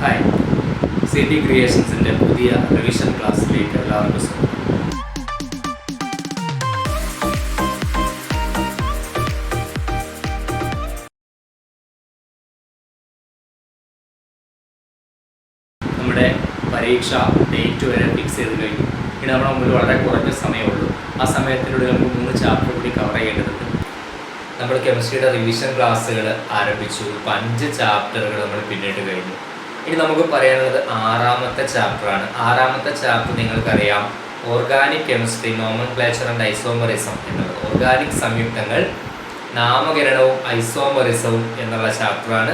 Hi, city ക്രിയേഷൻസിൻ്റെ പുതിയ revision ക്ലാസ്സിലേക്ക് എല്ലാവർക്കും സ്വാഗതം. നമ്മുടെ പരീക്ഷ ഡേറ്റ് വരെ ഫിക്സ് ചെയ്ത് കഴിഞ്ഞു. ഇനി നമ്മുടെ മുമ്പിൽ വളരെ കുറഞ്ഞ സമയമുള്ളൂ. ആ സമയത്തിനുള്ളിൽ നമുക്ക് 3 ചാപ്റ്റർ കൂടി കവർ ചെയ്യേണ്ടതുണ്ട്. നമ്മൾ കെമിസ്ട്രിയുടെ റിവിഷൻ ക്ലാസ്സുകൾ ആരംഭിച്ചു. 5 ചാപ്റ്ററുകൾ നമ്മൾ പിന്നിട്ട് കഴിഞ്ഞു. ഇനി നമുക്ക് പറയാനുള്ളത് 6ാമത്തെ ചാപ്റ്ററാണ്. 6ാമത്തെ ചാപ്റ്റർ നിങ്ങൾക്കറിയാം, organic chemistry, nomenclature and isomerism എന്നുള്ളത്. ഓർഗാനിക് സംയുക്തങ്ങൾ, നാമകരണവും ഐസോമറിസവും എന്നുള്ള ചാപ്റ്ററാണ്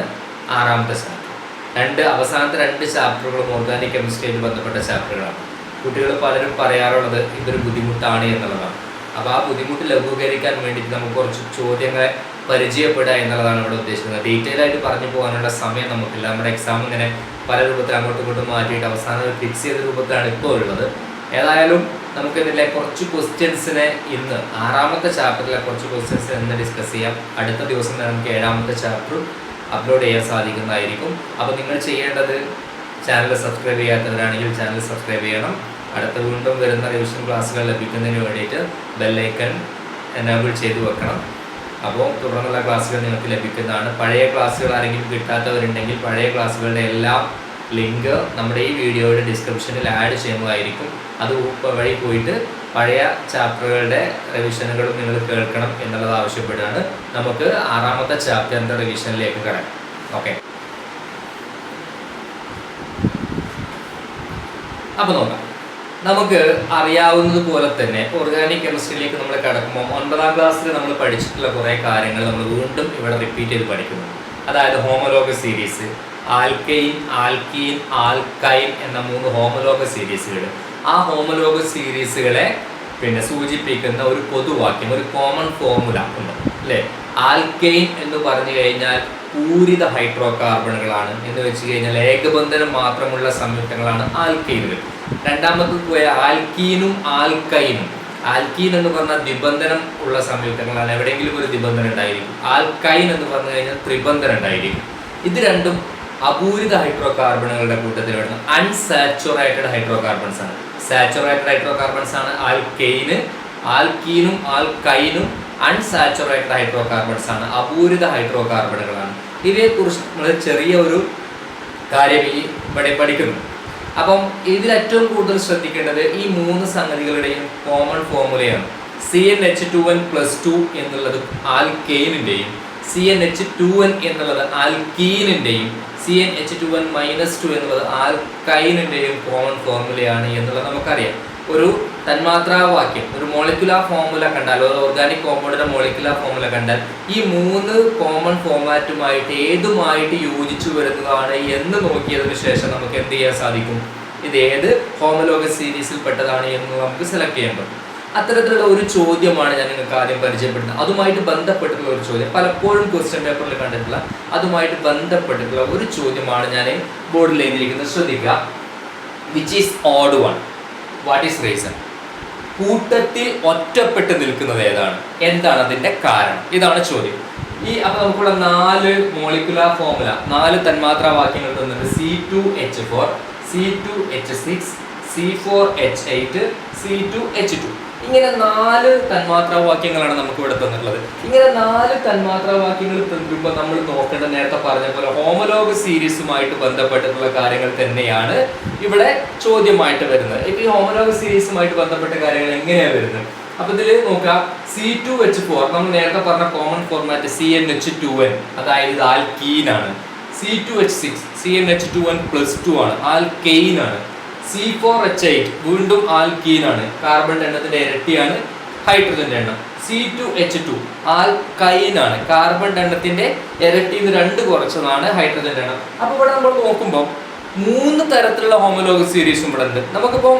6ാമത്തെ ചാപ്റ്റർ. അവസാനത്തെ 2 ചാപ്റ്ററുകളും ഓർഗാനിക് കെമിസ്ട്രിയായിട്ട് ബന്ധപ്പെട്ട ചാപ്റ്ററുകളാണ്. കുട്ടികൾ പലരും പറയാറുള്ളത് ഇതൊരു ബുദ്ധിമുട്ടാണ് എന്നുള്ളതാണ്. അപ്പോൾ ആ ബുദ്ധിമുട്ട് ലഘൂകരിക്കാൻ വേണ്ടിയിട്ട് നമുക്ക് കുറച്ച് ചോദ്യങ്ങളെ പരിചയപ്പെടുക എന്നുള്ളതാണ് ഇവിടെ ഉദ്ദേശിക്കുന്നത്. ഡീറ്റെയിൽ ആയിട്ട് പറഞ്ഞു പോകാനുള്ള സമയം നമുക്കില്ല. നമ്മുടെ എക്സാം ഇങ്ങനെ പല രൂപത്തിൽ അങ്ങോട്ടും ഇങ്ങോട്ടും മാറ്റിയിട്ട് അവസാനം ഫിക്സ് ചെയ്ത രൂപത്തിലാണ് ഇപ്പോൾ ഉള്ളത്. ഏതായാലും നമുക്കിതിലെ കുറച്ച് ക്വസ്റ്റ്യൻസിനെ ഇന്ന് 6ാമത്തെ ചാപ്റ്ററിലെ കുറച്ച് ക്വസ്റ്റ്യൻസ് ഇന്ന് ഡിസ്കസ് ചെയ്യാം. അടുത്ത ദിവസം നമുക്ക് 7ാമത്തെ ചാപ്റ്റർ അപ്ലോഡ് ചെയ്യാൻ സാധിക്കുന്നതായിരിക്കും. അപ്പോൾ നിങ്ങൾ ചെയ്യേണ്ടത്, ചാനൽ സബ്സ്ക്രൈബ് ചെയ്യാത്തവരാണെങ്കിൽ ചാനൽ സബ്സ്ക്രൈബ് ചെയ്യണം. അടുത്ത വീണ്ടും വരുന്ന റിവിഷൻ ക്ലാസ്സുകൾ ലഭിക്കുന്നതിന് വേണ്ടിയിട്ട് ബെല്ലൈക്കൺ എനേബിൾ ചെയ്ത് വെക്കണം. അപ്പോൾ തുടർന്നുള്ള ക്ലാസ്സുകൾ നിങ്ങൾക്ക് ലഭിക്കുന്നതാണ്. പഴയ ക്ലാസ്സുകൾ ആരെങ്കിലും കിട്ടാത്തവരുണ്ടെങ്കിൽ പഴയ ക്ലാസ്സുകളുടെ എല്ലാം ലിങ്ക് നമ്മുടെ ഈ വീഡിയോയുടെ ഡിസ്ക്രിപ്ഷനിൽ ആഡ് ചെയ്യുന്നതായിരിക്കും. അത് വഴി പോയിട്ട് പഴയ ചാപ്റ്ററുകളുടെ റിവിഷനുകളും നിങ്ങൾ കേൾക്കണം എന്നുള്ളത് ആവശ്യപ്പെടുകയാണ്. നമുക്ക് 6ാമത്തെ ചാപ്റ്ററിൻ്റെ റിവിഷനിലേക്ക് കടക്കാം. ഓക്കെ, അപ്പോൾ നോക്കാം. നമുക്ക് അറിയാവുന്നത് പോലെ തന്നെ ഓർഗാനിക് കെമിസ്ട്രിയിലേക്ക് നമ്മൾ കടക്കുമ്പോൾ 9ാം ക്ലാസ്സിൽ നമ്മൾ പഠിച്ചിട്ടുള്ള കുറേ കാര്യങ്ങൾ നമ്മൾ വീണ്ടും ഇവിടെ റിപ്പീറ്റ് ചെയ്ത് പഠിക്കുന്നു. അതായത് homologous series, alkane, alkene, alkyne എന്ന 3 ഹോമോലോഗസ് സീരീസുകൾ. ആ ഹോമോലോഗസ് സീരീസുകളെ സൂചിപ്പിക്കുന്ന ഒരു പൊതുവാക്യം, ഒരു കോമൺ ഫോർമുല ഉണ്ട് അല്ലേ? ആൽക്കെയിൻ എന്ന് പറഞ്ഞു കഴിഞ്ഞാൽ പൂരിത ഹൈഡ്രോ കാർബണുകളാണ് എന്ന് വെച്ച് കഴിഞ്ഞാൽ ഏകബന്ധനം മാത്രമുള്ള സംയുക്തങ്ങളാണ് ആൽക്കെയിനുകൾ. രണ്ടാമത് പോയ ആൽക്കീനും ആൽക്കൈനും. ആൽക്കീൻ എന്ന് പറഞ്ഞാൽ ദ്വിബന്ധനം ഉള്ള സംയുക്തങ്ങളാണ്, എവിടെയെങ്കിലും ഒരു ദ്വിബന്ധനം ഉണ്ടായിരിക്കും. ആൽക്കൈൻ എന്ന് പറഞ്ഞു കഴിഞ്ഞാൽ ത്രിബന്ധനം ഉണ്ടായിരിക്കും. ഇത് രണ്ടും അപൂരിത ഹൈഡ്രോ കാർബണുകളുടെ കൂട്ടത്തിൽ വരുന്ന അൺസാച്ചുറേറ്റഡ് ഹൈഡ്രോ കാർബൺസ് ആണ്. സാച്ചുറേറ്റഡ് ഹൈഡ്രോ കാർബൺസ് ആണ് ആൽക്കെയിന്. ആൽക്കീനും ആൽക്കൈനും അൺസാച്ചുറേറ്റഡ് ഹൈഡ്രോ കാർബൺസ് ആണ്, അപൂരിത ഹൈഡ്രോ കാർബണുകളാണ്. ഇവയെക്കുറിച്ച് നമ്മൾ ചെറിയ ഒരു കാര്യം ഇവിടെ പഠിക്കുന്നു. അപ്പം ഇതിൽ ഏറ്റവും കൂടുതൽ ശ്രദ്ധിക്കേണ്ടത് ഈ 3 സംഗതികളുടെയും കോമൺ ഫോർമുലയാണ്. CnH2n+2 എന്നുള്ളത് ആൽക്കെയിനിൻ്റെയും CnH2n എന്നുള്ളത് ആൽക്കീനിൻ്റെയും CnH2n-2 എന്നുള്ളത് ആൽക്കൈനിൻ്റെയും കോമൺ ഫോർമുലയാണ് എന്നുള്ളത് നമുക്കറിയാം. ഒരു തന്മാത്രാവാക്യം, ഒരു മോളിക്കുലാർ ഫോർമുല കണ്ടാൽ, ഒരു ഓർഗാനിക് കോമ്പൗണ്ടിന്റെ മോളിക്കുലാർ ഫോർമുല കണ്ടാൽ ഈ 3 കോമൺ ഫോർമാറ്റുമായിട്ട് ഏതുമായിട്ട് യോജിച്ചു വരുന്നതാണ് എന്ന് നോക്കിയതിനു ശേഷം നമുക്ക് എന്ത് ചെയ്യാൻ സാധിക്കും? ഇത് ഏത് ഹോമോലോഗസ് സീരീസിൽ പെട്ടതാണ് എന്ന് നമുക്ക് സെലക്ട് ചെയ്യാൻ പറ്റും. അത്തരത്തിലുള്ള ഒരു ചോദ്യമാണ് ഞാൻ നിങ്ങൾക്ക് ആദ്യം പരിചയപ്പെടുന്നത്. അതുമായിട്ട് ബന്ധപ്പെട്ടിട്ടുള്ള ഒരു ചോദ്യം, പലപ്പോഴും ക്വസ്റ്റ്യൻ പേപ്പറിൽ കണ്ടിട്ടുള്ള അതുമായിട്ട് ബന്ധപ്പെട്ടിട്ടുള്ള ഒരു ചോദ്യമാണ് ഞാൻ ബോർഡിൽ എഴുതിയിരിക്കുന്നത്. ശ്രദ്ധിക്കുക. Which is odd one? What is reason? കൂട്ടത്തിൽ ഒറ്റപ്പെട്ട് നിൽക്കുന്നത് ഏതാണ്? എന്താണ് അതിന്റെ കാരണം? ഇതാണ് ചോദ്യം. അപ്പോൾ നമുക്കുള്ള 4 മോളിക്കുലാർ ഫോർമുല, 4 തന്മാത്രാവാക്യങ്ങൾ തന്നിട്ടുണ്ട്. C2H4, C2H6, C4H8, C2H2. ഇങ്ങനെ 4 തന്മാത്രാവാക്യങ്ങളാണ് നമുക്ക് ഇവിടെ തന്നിട്ടുള്ളത്. ഇങ്ങനെ 4 തന്മാത്രാവാക്യങ്ങൾ തരുമ്പോൾ നമ്മൾ നോക്കേണ്ട, നേരത്തെ പറഞ്ഞ പോലെ ഹോമോലോഗസ് സീരീസുമായിട്ട് ബന്ധപ്പെട്ടിട്ടുള്ള കാര്യങ്ങൾ തന്നെയാണ് ഇവിടെ ചോദ്യമായിട്ട് വരുന്നത്. ഇപ്പൊ ഈ ഹോമോലോഗസ് സീരീസുമായിട്ട് ബന്ധപ്പെട്ട കാര്യങ്ങൾ എങ്ങനെയാണ് വരുന്നത്? അപ്പൊ ഇതിൽ നോക്കാം. C2H4 നമ്മൾ നേരത്തെ പറഞ്ഞ കോമൺ ഫോർമാറ്റ് CnH2n, അതായത് ഇത് ആൽക്കീനാണ്. C2H6 CnH2n+2 ആണ്, ആൽക്കെയിനാണ്. C4H8 വീണ്ടും ആൽക്കീനാണ്, കാർബൺ എണ്ണത്തിന്റെ ഇരട്ടിയാണ് ഹൈഡ്രജന്റെ എണ്ണം. C2H2 ആൽക്കൈനാണ്, കാർബൺ എണ്ണത്തിന്റെ ഇരട്ടിന്ന് 2 കുറച്ചതാണ് ഹൈഡ്രജന്റെ എണ്ണം. അപ്പൊ ഇവിടെ നമ്മൾ നോക്കുമ്പോൾ 3 തരത്തിലുള്ള ഹോമോലോഗസ് സീരീസും ഇവിടെ ഉണ്ട്. നമുക്കിപ്പോൾ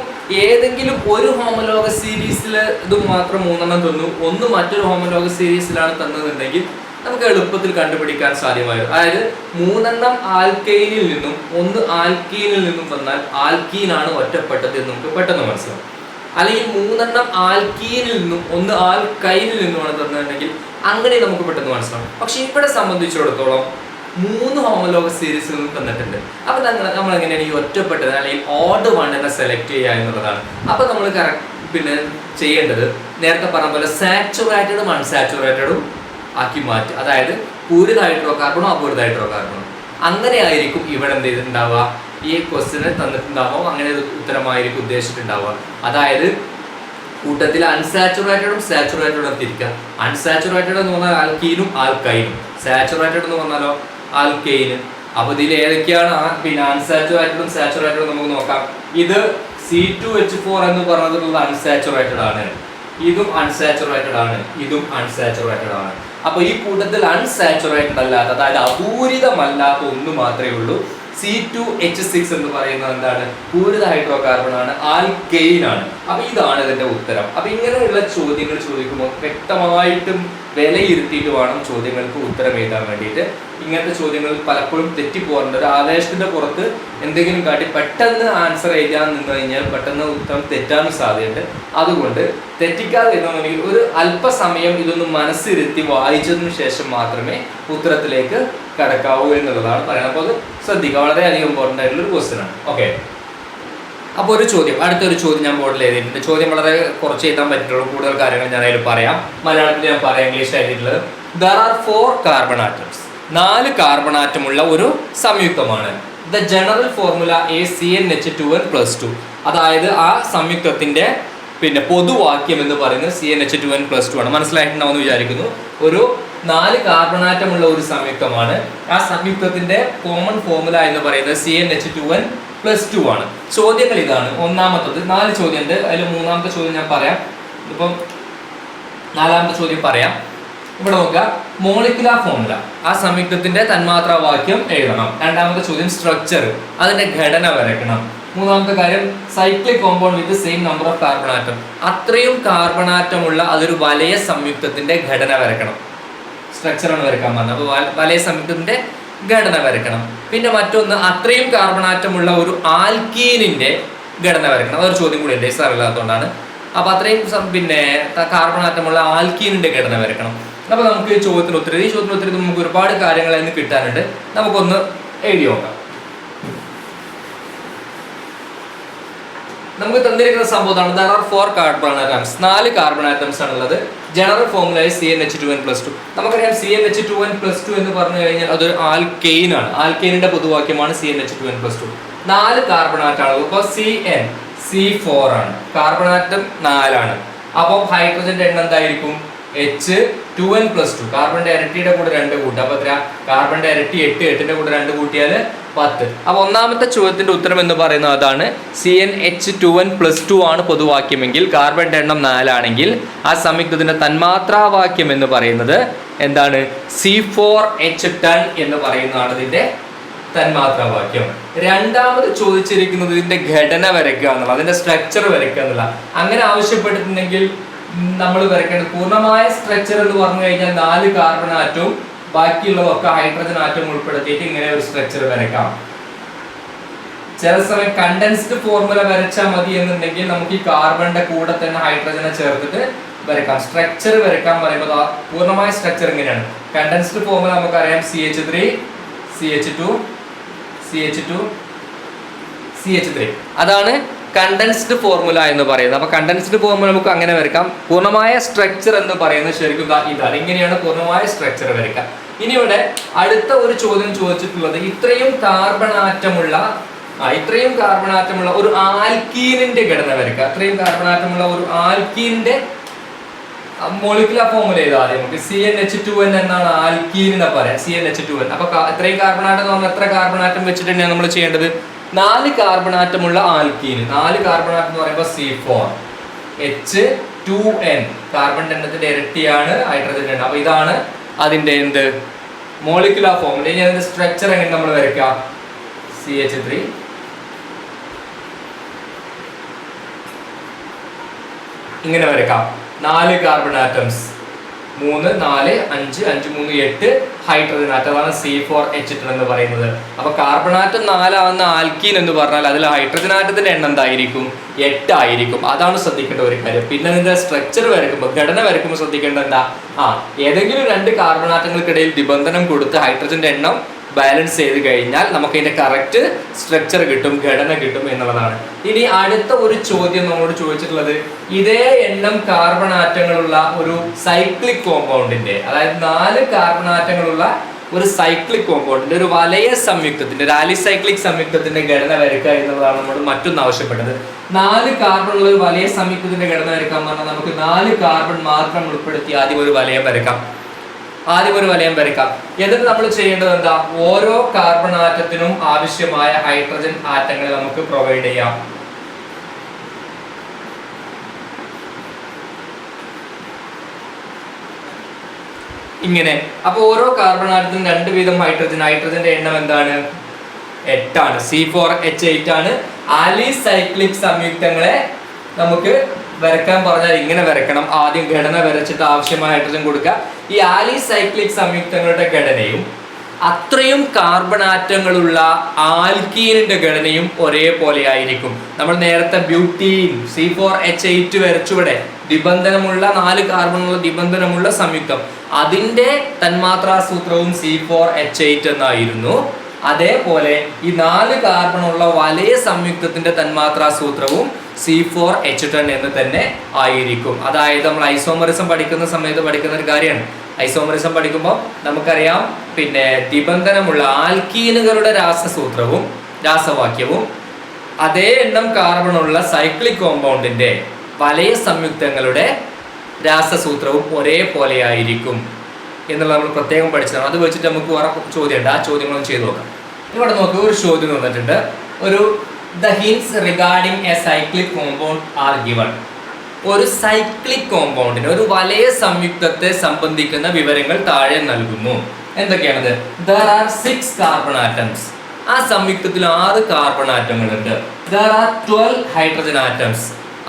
ഏതെങ്കിലും ഒരു ഹോമോലോഗസ് സീരീസിൽ ഇത് മാത്രം 3 തന്നു, ഒന്ന് മറ്റൊരു ഹോമോലോഗസ് സീരീസിലാണ് തന്നതെന്നുണ്ടെങ്കിൽ നമുക്ക് എളുപ്പത്തിൽ കണ്ടുപിടിക്കാൻ സാധ്യമായിരുന്നു. അതായത് 3 ആൽക്കൈനിൽ നിന്നും 1 ആൽക്കീനിൽ നിന്നും വന്നാൽ ആൽക്കീനാണ് ഒറ്റപ്പെട്ടത് എന്ന് നമുക്ക് പെട്ടെന്ന് മനസ്സിലാവും. അല്ലെങ്കിൽ 3 ആൽക്കീനിൽ നിന്നും 1 ആൽക്കൈനിൽ നിന്നുമാണ് തന്നിട്ടുണ്ടെങ്കിൽ അങ്ങനെ നമുക്ക് പെട്ടെന്ന് മനസ്സിലാവും. പക്ഷെ ഇവിടെ സംബന്ധിച്ചിടത്തോളം 3 ഹോമോലോഗസ് സീരീസുകൾ തന്നിട്ടുണ്ട്. അപ്പൊ നമ്മൾ എങ്ങനെയാണ് ഈ ഒറ്റപ്പെട്ടത് അല്ലെങ്കിൽ ഓഡ് വണ്ണിനെ സെലക്ട് ചെയ്യുക എന്നുള്ളതാണ്. അപ്പൊ നമ്മൾ പിന്നെ ചെയ്യേണ്ടത് നേരത്തെ പറഞ്ഞ പോലെ സാച്ചുറേറ്റഡും അൺസാച്ചുറേറ്റഡും ആക്കി മാറ്റുക. അതായത് പൂരിത ഹൈഡ്രോ കാർബണോ അപൂരിത ഹൈഡ്രോ കാർബണോ അങ്ങനെ ആയിരിക്കും ഇവിടെ എന്ത് ചെയ്തിട്ടുണ്ടാവുക, ഈ ക്വസ്റ്റ്യന് തന്നിട്ടുണ്ടാവുക. അങ്ങനെ ഒരു ഉത്തരമായിരിക്കും ഉദ്ദേശിച്ചിട്ടുണ്ടാവുക. അതായത് കൂട്ടത്തിൽ അൺസാച്ചുറേറ്റഡും സാച്ചുറേറ്റഡും തിരിക്കുക. അൺസാച്ചുറേറ്റഡ് എന്ന് പറഞ്ഞാൽ ആൽക്കീനും ആൽക്കൈനും, സാച്ചുറേറ്റഡ് എന്ന് പറഞ്ഞാലോ ആൽക്കെയിന്. അപ്പൊ ഇതിൽ ഏതൊക്കെയാണ് പിന്നെ അൺസാച്ചുറേറ്റഡും സാച്ചുറേറ്റഡും നമുക്ക് നോക്കാം. ഇത് C2H4 എന്ന് പറഞ്ഞിട്ടുള്ളത് അൺസാച്ചുറേറ്റഡ് ആണ്, ഇതും അൺസാച്ചുറേറ്റഡ് ആണ്, ഇതും അൺസാച്ചുറേറ്റഡ് ആണ്. അപ്പൊ ഈ കൂട്ടത്തിൽ അൺസാച്ചുറേറ്റഡ് അല്ലാത്ത, അതായത് അപൂരിതമല്ലാത്ത ഒന്ന് മാത്രമേ ഉള്ളൂ. C2H6 എന്ന് പറയുന്നത് എന്താണ്, പൂരിത ഹൈഡ്രോ കാർബൺ ആണ്, ആൽക്കെയിൻ ആണ്. അപ്പൊ ഇതാണ് ഇതിന്റെ ഉത്തരം. അപ്പൊ ഇങ്ങനെയുള്ള ചോദ്യങ്ങൾ ചോദിക്കുമ്പോൾ വ്യക്തമായിട്ടും വിലയിരുത്തിയിട്ട് വേണം ചോദ്യങ്ങൾക്ക് ഉത്തരം എഴുതാൻ വേണ്ടിയിട്ട്. ഇങ്ങനത്തെ ചോദ്യങ്ങൾ പലപ്പോഴും തെറ്റിപ്പോകാറുണ്ട്. ഒരു ആവേശത്തിന്റെ പുറത്ത് എന്തെങ്കിലും കാട്ടി പെട്ടെന്ന് ആൻസർ എഴുതാൻ നിന്ന് കഴിഞ്ഞാൽ പെട്ടെന്ന് ഉത്തരം തെറ്റാനും സാധ്യതയുണ്ട്. അതുകൊണ്ട് തെറ്റിക്കാതെ എഴുതണമെങ്കിൽ ഒരു അല്പസമയം ഇതൊന്ന് മനസ്സിരുത്തി വായിച്ചതിനു ശേഷം മാത്രമേ ഉത്തരത്തിലേക്ക് കടക്കാവൂ എന്നുള്ളതാണ് പറയുന്നത്. അപ്പോൾ അത് ശ്രദ്ധിക്കുക, വളരെയധികം ഇമ്പോർട്ടൻ്റ് ആയിട്ടുള്ള ഒരു ക്വസ്റ്റ്യൻ ആണ്. ഓക്കെ, അപ്പോൾ ഒരു ചോദ്യം, അടുത്തൊരു ചോദ്യം ഞാൻ ബോർഡിൽ എഴുതിയിട്ടുണ്ട്. ചോദ്യം വളരെ കുറച്ച് എഴുതാൻ പറ്റുള്ളൂ, കൂടുതൽ കാര്യങ്ങൾ ഞാൻ അതിൽ പറയാം. മലയാളത്തിൽ ഞാൻ പറയാം, ഇംഗ്ലീഷ് എഴുതിയിട്ടുള്ളത്. There are 4 carbon atoms. 4 carbon ആറ്റമുള്ള ഒരു സംയുക്തമാണ്. The general formula CnH2n+2. അതായത് ആ സംയുക്തത്തിന്റെ പിന്നെ പൊതുവാക്യം എന്ന് പറയുന്നത് CnH2n+2 ആണ്. മനസ്സിലായിട്ടുണ്ടാവുമെന്ന് വിചാരിക്കുന്നു. ഒരു 4 കാർബൺ ആറ്റമുള്ള ഒരു സംയുക്തമാണ്. ആ സംയുക്തത്തിന്റെ കോമൺ ഫോർമുല എന്ന് പറയുന്നത് CnH2n+2 ആണ്. ചോദ്യങ്ങൾ ഇതാണ്. ഒന്നാമത്തത് 4 ചോദ്യം ഉണ്ട്, അതിൽ മൂന്നാമത്തെ ചോദ്യം ഞാൻ പറയാം. ഇപ്പം 4ാമത്തെ ചോദ്യം പറയാം. ഇവിടെ നോക്കുക, മോളിക്കുലാർ ഫോർമുല, ആ സംയുക്തത്തിന്റെ തന്മാത്രാവാക്യം എഴുതണം. 2ാമത്തെ ചോദ്യം സ്ട്രക്ചർ, അതിന്റെ ഘടന വരയ്ക്കണം. 3ാമത്തെ കാര്യം cyclic compound with same number of carbon atom. അത്രയും കാർബൺ ആറ്റം ഉള്ള അതൊരു വലയ സംയുക്തത്തിന്റെ ഘടന വരയ്ക്കണം. സ്ട്രക്ചറാണ് വരയ്ക്കാൻ പറഞ്ഞത്. അപ്പോൾ വലയ സംയുക്തത്തിന്റെ ഘടന വരയ്ക്കണം. പിന്നെ മറ്റൊന്ന് അത്രയും കാർബൺ ആറ്റമുള്ള ഒരു ആൽക്കീനിന്റെ ഘടന വരയ്ക്കണം. അതൊരു ചോദ്യം കൂടി ഉണ്ട്, അറിയില്ലാത്തതുകൊണ്ടാണ്. അപ്പൊ അത്രയും പിന്നെ കാർബൺ ആറ്റമുള്ള ആൽക്കീനിന്റെ ഘടന വരയ്ക്കണം. അപ്പൊ നമുക്ക് ഈ ചോദ്യത്തിന് ഉത്തരം നമുക്ക് ഒരുപാട് കാര്യങ്ങൾ അതിന് കിട്ടാനുണ്ട്. നമുക്കൊന്ന് എഴുതി നോക്കാം. നമുക്ക് തന്നിരിക്കുന്ന സംഭവമാണ് there are 4 carbon atoms. 4 carbon atoms ആണുള്ളത്. General formula CnH2n+2. നമുക്കറിയാം CnH2n+2 എന്ന് പറഞ്ഞു കഴിഞ്ഞാൽ അതൊരു ആൽക്കെയിൻ ആണ്. ആൽക്കെയിനിന്റെ പൊതുവാക്യമാണ് CnH2n+2. 4 കാർബൺ ആറ്റമാണ്. അപ്പോൾ C4 ആണ്. കാർബൺ ആറ്റം 4 ആണ്. അപ്പോൾ ഹൈഡ്രജന്റെ എണ്ണം എന്തായിരിക്കും? H2n+2. കാർബണിന്റെ ഇരട്ടിയുടെ കൂടെ 2 കൂട്ടുക. അപ്പൊ എത്ര? കാർബണിന്റെ ഇരട്ടി 8, 8ന്റെ കൂടെ 2 കൂട്ടിയാൽ 10. അപ്പൊ ഒന്നാമത്തെ ചോദ്യത്തിന്റെ ഉത്തരം എന്ന് പറയുന്നത് അതാണ്. CnH2n+2 ആണ് പൊതുവാക്യമെങ്കിൽ കാർബണിന്റെ എണ്ണം 4 ആണെങ്കിൽ ആ സംയുക്തത്തിന്റെ തന്മാത്രാവാക്യം എന്ന് പറയുന്നത് എന്താണ്? C4H10 എന്ന് പറയുന്നതാണ് ഇതിന്റെ തന്മാത്രാവാക്യം. 2ാമത് ചോദിച്ചിരിക്കുന്നത് ഇതിന്റെ ഘടന വരയ്ക്കുക എന്നുള്ള, അതിന്റെ സ്ട്രക്ചർ വരയ്ക്കുക എന്നുള്ള. അങ്ങനെ ആവശ്യപ്പെട്ടിട്ടുണ്ടെങ്കിൽ നമ്മൾ വരയ്ക്കേണ്ടത് പൂർണ്ണമായ സ്ട്രക്ചർ എന്ന് പറഞ്ഞു കഴിഞ്ഞാൽ 4 കാർബൺ ആറ്റവും ബാക്കിയുള്ളതൊക്കെ ഹൈഡ്രജൻ ആറ്റം ഉൾപ്പെടുത്തിയിട്ട് ഇങ്ങനെ ഒരു സ്ട്രക്ചർ വരയ്ക്കാം. ചില സമയം കണ്ടൻസ്ഡ് ഫോർമുല വരച്ചാൽ മതി എന്നുണ്ടെങ്കിൽ നമുക്ക് ഈ കാർബണിന്റെ കൂടെ തന്നെ ഹൈഡ്രജനെ ചേർത്തിട്ട് വരയ്ക്കാം. സ്ട്രക്ചർ വരയ്ക്കാൻ പറയുമ്പോൾ പൂർണ്ണമായ സ്ട്രക്ചർ ഇങ്ങനെയാണ്. കണ്ടൻസ്ഡ് ഫോർമുല നമുക്കറിയാം CH3 CH2 CH2 CH3. അതാണ് കണ്ടൻസ്ഡ് ഫോർമുല എന്ന് പറയുന്നത്. അപ്പൊ കണ്ടൻസ്ഡ് ഫോർമുല നമുക്ക് അങ്ങനെ വരയ്ക്കാം. പൂർണ്ണമായ സ്ട്രക്ചർ എന്ന് പറയുന്നത് ശരിക്കും ഇതാണ്. ഇങ്ങനെയാണ് പൂർണ്ണമായ സ്ട്രക്ചർ വരയ്ക്കുക. ഇനി ഇവിടെ അടുത്ത ഒരു ചോദ്യം ചോദിച്ചിട്ടുള്ളത് ഇത്രയും കാർബൺ ആറ്റമുള്ള ഒരു ആൽക്കീനിന്റെ ഘടന വരയ്ക്കുക. ഇത്രയും കാർബൺ ആറ്റമുള്ള ഒരു ആൽക്കീനിന്റെ മോളിക്കുലാർ ഫോർമുല ചെയ്താൽ ആദ്യം നമുക്ക് CnH2n എന്നാണ് ആൽക്കീനിനെ പറയാം. CnH2n. അപ്പൊ ഇത്രയും കാർബൺ ആറ്റം എന്ന് പറഞ്ഞാൽ എത്ര കാർബൺ ആറ്റം വെച്ചിട്ട് തന്നെയാണ് നമ്മൾ ചെയ്യേണ്ടത്? 4 കാർബൺ ആറ്റമുള്ള ആൽക്കീൻ. 4 കാർബൺ ആറ്റം എന്ന് പറയുമ്പോൾ C4H2n. കാർബൺ എണ്ണത്തിന്റെ ഇരട്ടിയാണ് ഹൈഡ്രജൻ എണ്ണം. അപ്പൊ ഇതാണ് അതിന്റെ എന്ത് മോളിക്കുലാർ ഫോർമുല. ഇനി അതിന്റെ സ്ട്രക്ചർ എങ്ങനെ നമ്മൾ വരയ്ക്കാം? CH3 ഇങ്ങനെ വരയ്ക്കാം. 4 കാർബൺ ആറ്റംസ്, 3 4 5 5 3 8 ഹൈഡ്രജൻ ആറ്റം. അതാണ് C4H10 എന്ന് പറയുന്നത്. അപ്പൊ കാർബൺ ആറ്റം 4 ആവുന്ന ആൽക്കീൻ എന്ന് പറഞ്ഞാൽ അതിൽ ഹൈഡ്രജൻ ആറ്റത്തിന്റെ എണ്ണം എന്തായിരിക്കും? 8 ആയിരിക്കും. അതാണ് ശ്രദ്ധിക്കേണ്ട ഒരു കാര്യം. പിന്നെ ഇതിന്റെ സ്ട്രക്ചർ വരയ്ക്കുമ്പോൾ, ഘടന വരയ്ക്കുമ്പോൾ ശ്രദ്ധിക്കേണ്ടത് എന്താ? ഏതെങ്കിലും 2 കാർബൺ ആറ്റങ്ങൾക്കിടയിൽ നിബന്ധനം കൊടുത്ത് ഹൈഡ്രജന്റെ എണ്ണം ബാലൻസ് ചെയ്ത് കഴിഞ്ഞാൽ നമുക്ക് ഇതിന്റെ കറക്റ്റ് സ്ട്രക്ചർ കിട്ടും, ഘടന കിട്ടും എന്നുള്ളതാണ്. ഇനി അടുത്ത ഒരു ചോദ്യം നമ്മളോട് ചോദിച്ചിട്ടുള്ളത്, ഇതേ എണ്ണം കാർബൺ ആറ്റങ്ങളുള്ള ഒരു സൈക്ലിക് കോമ്പൗണ്ടിന്റെ, അതായത് 4 കാർബൺ ആറ്റങ്ങളുള്ള ഒരു സൈക്ലിക് കോമ്പൗണ്ടിന്റെ, ഒരു വലയ സംയുക്തത്തിന്റെ, ഒരു ആലിസൈക്ലിക് സംയുക്തത്തിന്റെ ഘടന വരയ്ക്കുക എന്നുള്ളതാണ് നമ്മൾ മറ്റൊന്ന് ആവശ്യപ്പെട്ടത്. 4 കാർബൺ ഉള്ള ഒരു വലയ സംയുക്തത്തിന്റെ ഘടന വരയ്ക്കാൻ പറഞ്ഞാൽ നമുക്ക് 4 കാർബൺ മാത്രം ഉൾപ്പെടുത്തി ആദ്യം ഒരു വലയം വരയ്ക്കാം. എന്നിട്ട് നമ്മൾ ചെയ്യേണ്ടത് എന്താ, ഓരോ കാർബൺ ആറ്റത്തിനും ആവശ്യമായ ഹൈഡ്രജൻ ആറ്റങ്ങളെ നമുക്ക് പ്രൊവൈഡ് ചെയ്യാം. ഇങ്ങനെ. അപ്പൊ ഓരോ കാർബൺ ആറ്റത്തിനും 2 വീതം ഹൈഡ്രജന്റെ എണ്ണം എന്താണ്? 8 ആണ്. C4H8 ആണ്. ആലിസൈക്ലിക് സംയുക്തങ്ങളെ നമുക്ക് വരയ്ക്കാൻ പറഞ്ഞാൽ ഇങ്ങനെ വരയ്ക്കണം. ആദ്യം ഘടന വരച്ചിട്ട് ആവശ്യമായ ഹൈഡ്രജൻ കൊടുക്കുക. ഈ ആലിസൈക്ലിക് സംയുക്തങ്ങളുടെ ഘടനയും അത്രയും കാർബൺ ആറ്റങ്ങളുള്ള ആൽക്കീനിന്റെ ഘടനയും ഒരേപോലെ ആയിരിക്കും. നമ്മൾ നേരത്തെ ബ്യൂട്ടീൻ C4H8 വരച്ചുവിടെ നിബന്ധനമുള്ള 4 കാർബണുള്ള നിബന്ധനമുള്ള സംയുക്തം, അതിന്റെ തന്മാത്രാ സൂത്രവും C4H8 എന്നായിരുന്നു. അതേപോലെ ഈ 4 കാർബണുള്ള വലയ സംയുക്തത്തിന്റെ തന്മാത്രാ സൂത്രവും C4H10 എന്ന് തന്നെ ആയിരിക്കും. അതായത് നമ്മൾ ഐസോമറിസം പഠിക്കുന്ന സമയത്ത് പഠിക്കുന്ന ഒരു കാര്യമാണ്. ഐസോമറിസം പഠിക്കുമ്പോൾ നമുക്കറിയാം, പിന്നെ നിബന്ധനമുള്ള ആൽക്കീനുകളുടെ രാസസൂത്രവും രാസവാക്യവും അതേ എണ്ണം കാർബണുള്ള സൈക്ലിക് കോമ്പൗണ്ടിന്റെ വലയ സംയുക്തങ്ങളുടെ രാസസൂത്രവും ഒരേപോലെ ആയിരിക്കും എന്നുള്ളത് നമ്മൾ പ്രത്യേകം പഠിച്ചതാണ്. അത് വെച്ചിട്ട് നമുക്ക് വേറെ ചോദ്യമുണ്ട്, ആ ചോദ്യങ്ങളും ചെയ്തു നോക്കാം. ഇവിടെ നോക്കുക, ഒരു ചോദ്യം തന്നിട്ടുണ്ട്. The hints regarding a cyclic compound are given. ഒരു സൈക്ലിക് കോമ്പൗണ്ടിന്, ഒരു വലയ സംയുക്തത്തെ സംബന്ധിക്കുന്ന വിവരങ്ങൾ താഴെ നൽകുന്നു. എന്തൊക്കെയാണത്? There are 6 carbon atoms. ആ സംയുക്തത്തിൽ 6 carbon ആറ്റങ്ങളുണ്ട്. There are 12 hydrogen atoms.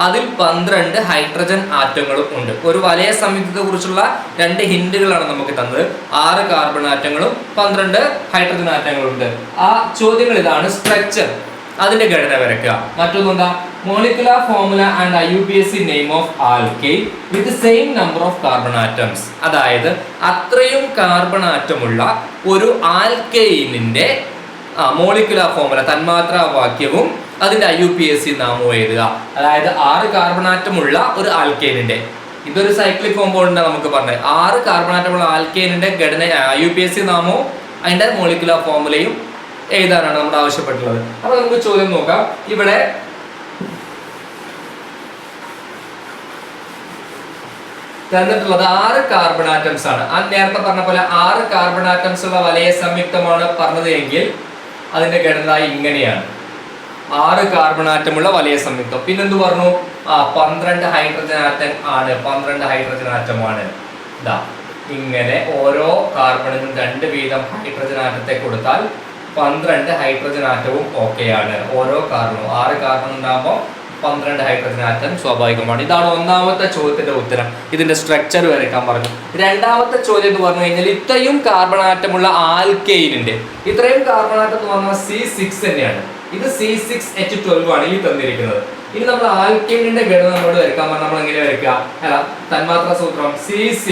അതിൽ 12 ഹൈഡ്രജൻ ആറ്റങ്ങളും ഉണ്ട്. ഒരു വലയ സംയുക്തത്തെ കുറിച്ചുള്ള 2 ഹിന്റുകളാണ് നമുക്ക് തന്നത്. 6 കാർബൺ ആറ്റങ്ങളും 12 ഹൈഡ്രജൻ ആറ്റങ്ങളും ഉണ്ട്. ആ ചോദ്യങ്ങൾ ഇതാണ്. സ്ട്രക്ചർ, അതിന്റെ ഘടന വരയ്ക്കുക. മറ്റൊന്നെന്താ? Molecular formula and IUPAC name of alkane with same number of carbon atoms. അതായത് അത്രയും കാർബൺ ആറ്റമുള്ള ഒരു ആൽക്കെയിനിന്റെ മോളിക്കുലർ ഫോർമുല, തന്മാത്രാ വാക്യവും അതിന്റെ IUPAC നാമവും എഴുതുക. അതായത് 6 കാർബൺ ആറ്റമുള്ള ഒരു ആൽക്കെയിനിന്റെ, ഇതൊരു സൈക്ലിക് കോമ്പൗണ്ടിന്റെ നമുക്ക് പറഞ്ഞത്, 6 കാർബൺ ആറ്റമുള്ള ആൽക്കെയിനിന്റെ ഘടന, IUPAC നാമവും അതിന്റെ മോളിക്കുലർ ഫോർമുലയും എഴുതാനാണ് നമ്മൾ ആവശ്യപ്പെട്ടുള്ളത്. അപ്പൊ നമുക്ക് ചോദ്യം നോക്കാം. ഇവിടെ തന്നിട്ടുള്ളത് 6 കാർബൺ ആറ്റംസ് ആണ്. ആ നേരത്തെ പറഞ്ഞ പോലെ 6 കാർബൺ ആറ്റംസ് ഉള്ള വലയ സംയുക്തമാണ് പറഞ്ഞത് എങ്കിൽ അതിന്റെ ഘടന ഇങ്ങനെയാണ്. 6 കാർബൺ ആറ്റമുള്ള വലയ സംയുക്തം. പിന്നെന്ത് പറഞ്ഞു? 12 ഹൈഡ്രജൻ ആറ്റം ആണ്. 12 ഹൈഡ്രജൻ ആറ്റമാണ്. ഇതാ ഇങ്ങനെ ഓരോ കാർബണിനും 2 വീതം ഹൈഡ്രജൻ ആറ്റത്തെ കൊടുത്താൽ 12 ഹൈഡ്രജൻ ആറ്റവും ഓക്കെയാണ്. ഓരോ കാർബണും 6 കാർബൺ ഉണ്ടാകുമ്പോൾ 12 ഹൈഡ്രജൻ ആറ്റം സ്വാഭാവികമാണ്. ഇതാണ് ഒന്നാമത്തെ ചോദ്യത്തിന്റെ ഉത്തരം. ഇതിന്റെ സ്ട്രക്ചർ വരയ്ക്കാൻ പറഞ്ഞു. രണ്ടാമത്തെ ചോദ്യം എന്ന് പറഞ്ഞു കഴിഞ്ഞാൽ, ഇത്രയും കാർബൺ ആറ്റമുള്ള ആൽക്കെയിനിന്റെ, ഇത്രയും കാർബൺ ആറ്റം എന്ന് പറഞ്ഞാൽ C6 തന്നെയാണ്. ഇത് C6H12 ആണ് ഈ തന്നിരിക്കുന്നത്. ഇനി നമ്മൾ ആൽക്കെയിനിന്റെ ഘടന നമ്മളോട് വരയ്ക്കാൻ പറഞ്ഞാൽ നമ്മൾ എങ്ങനെ വരയ്ക്കുക? അല്ല, തന്മാത്രാ സൂത്രം C6.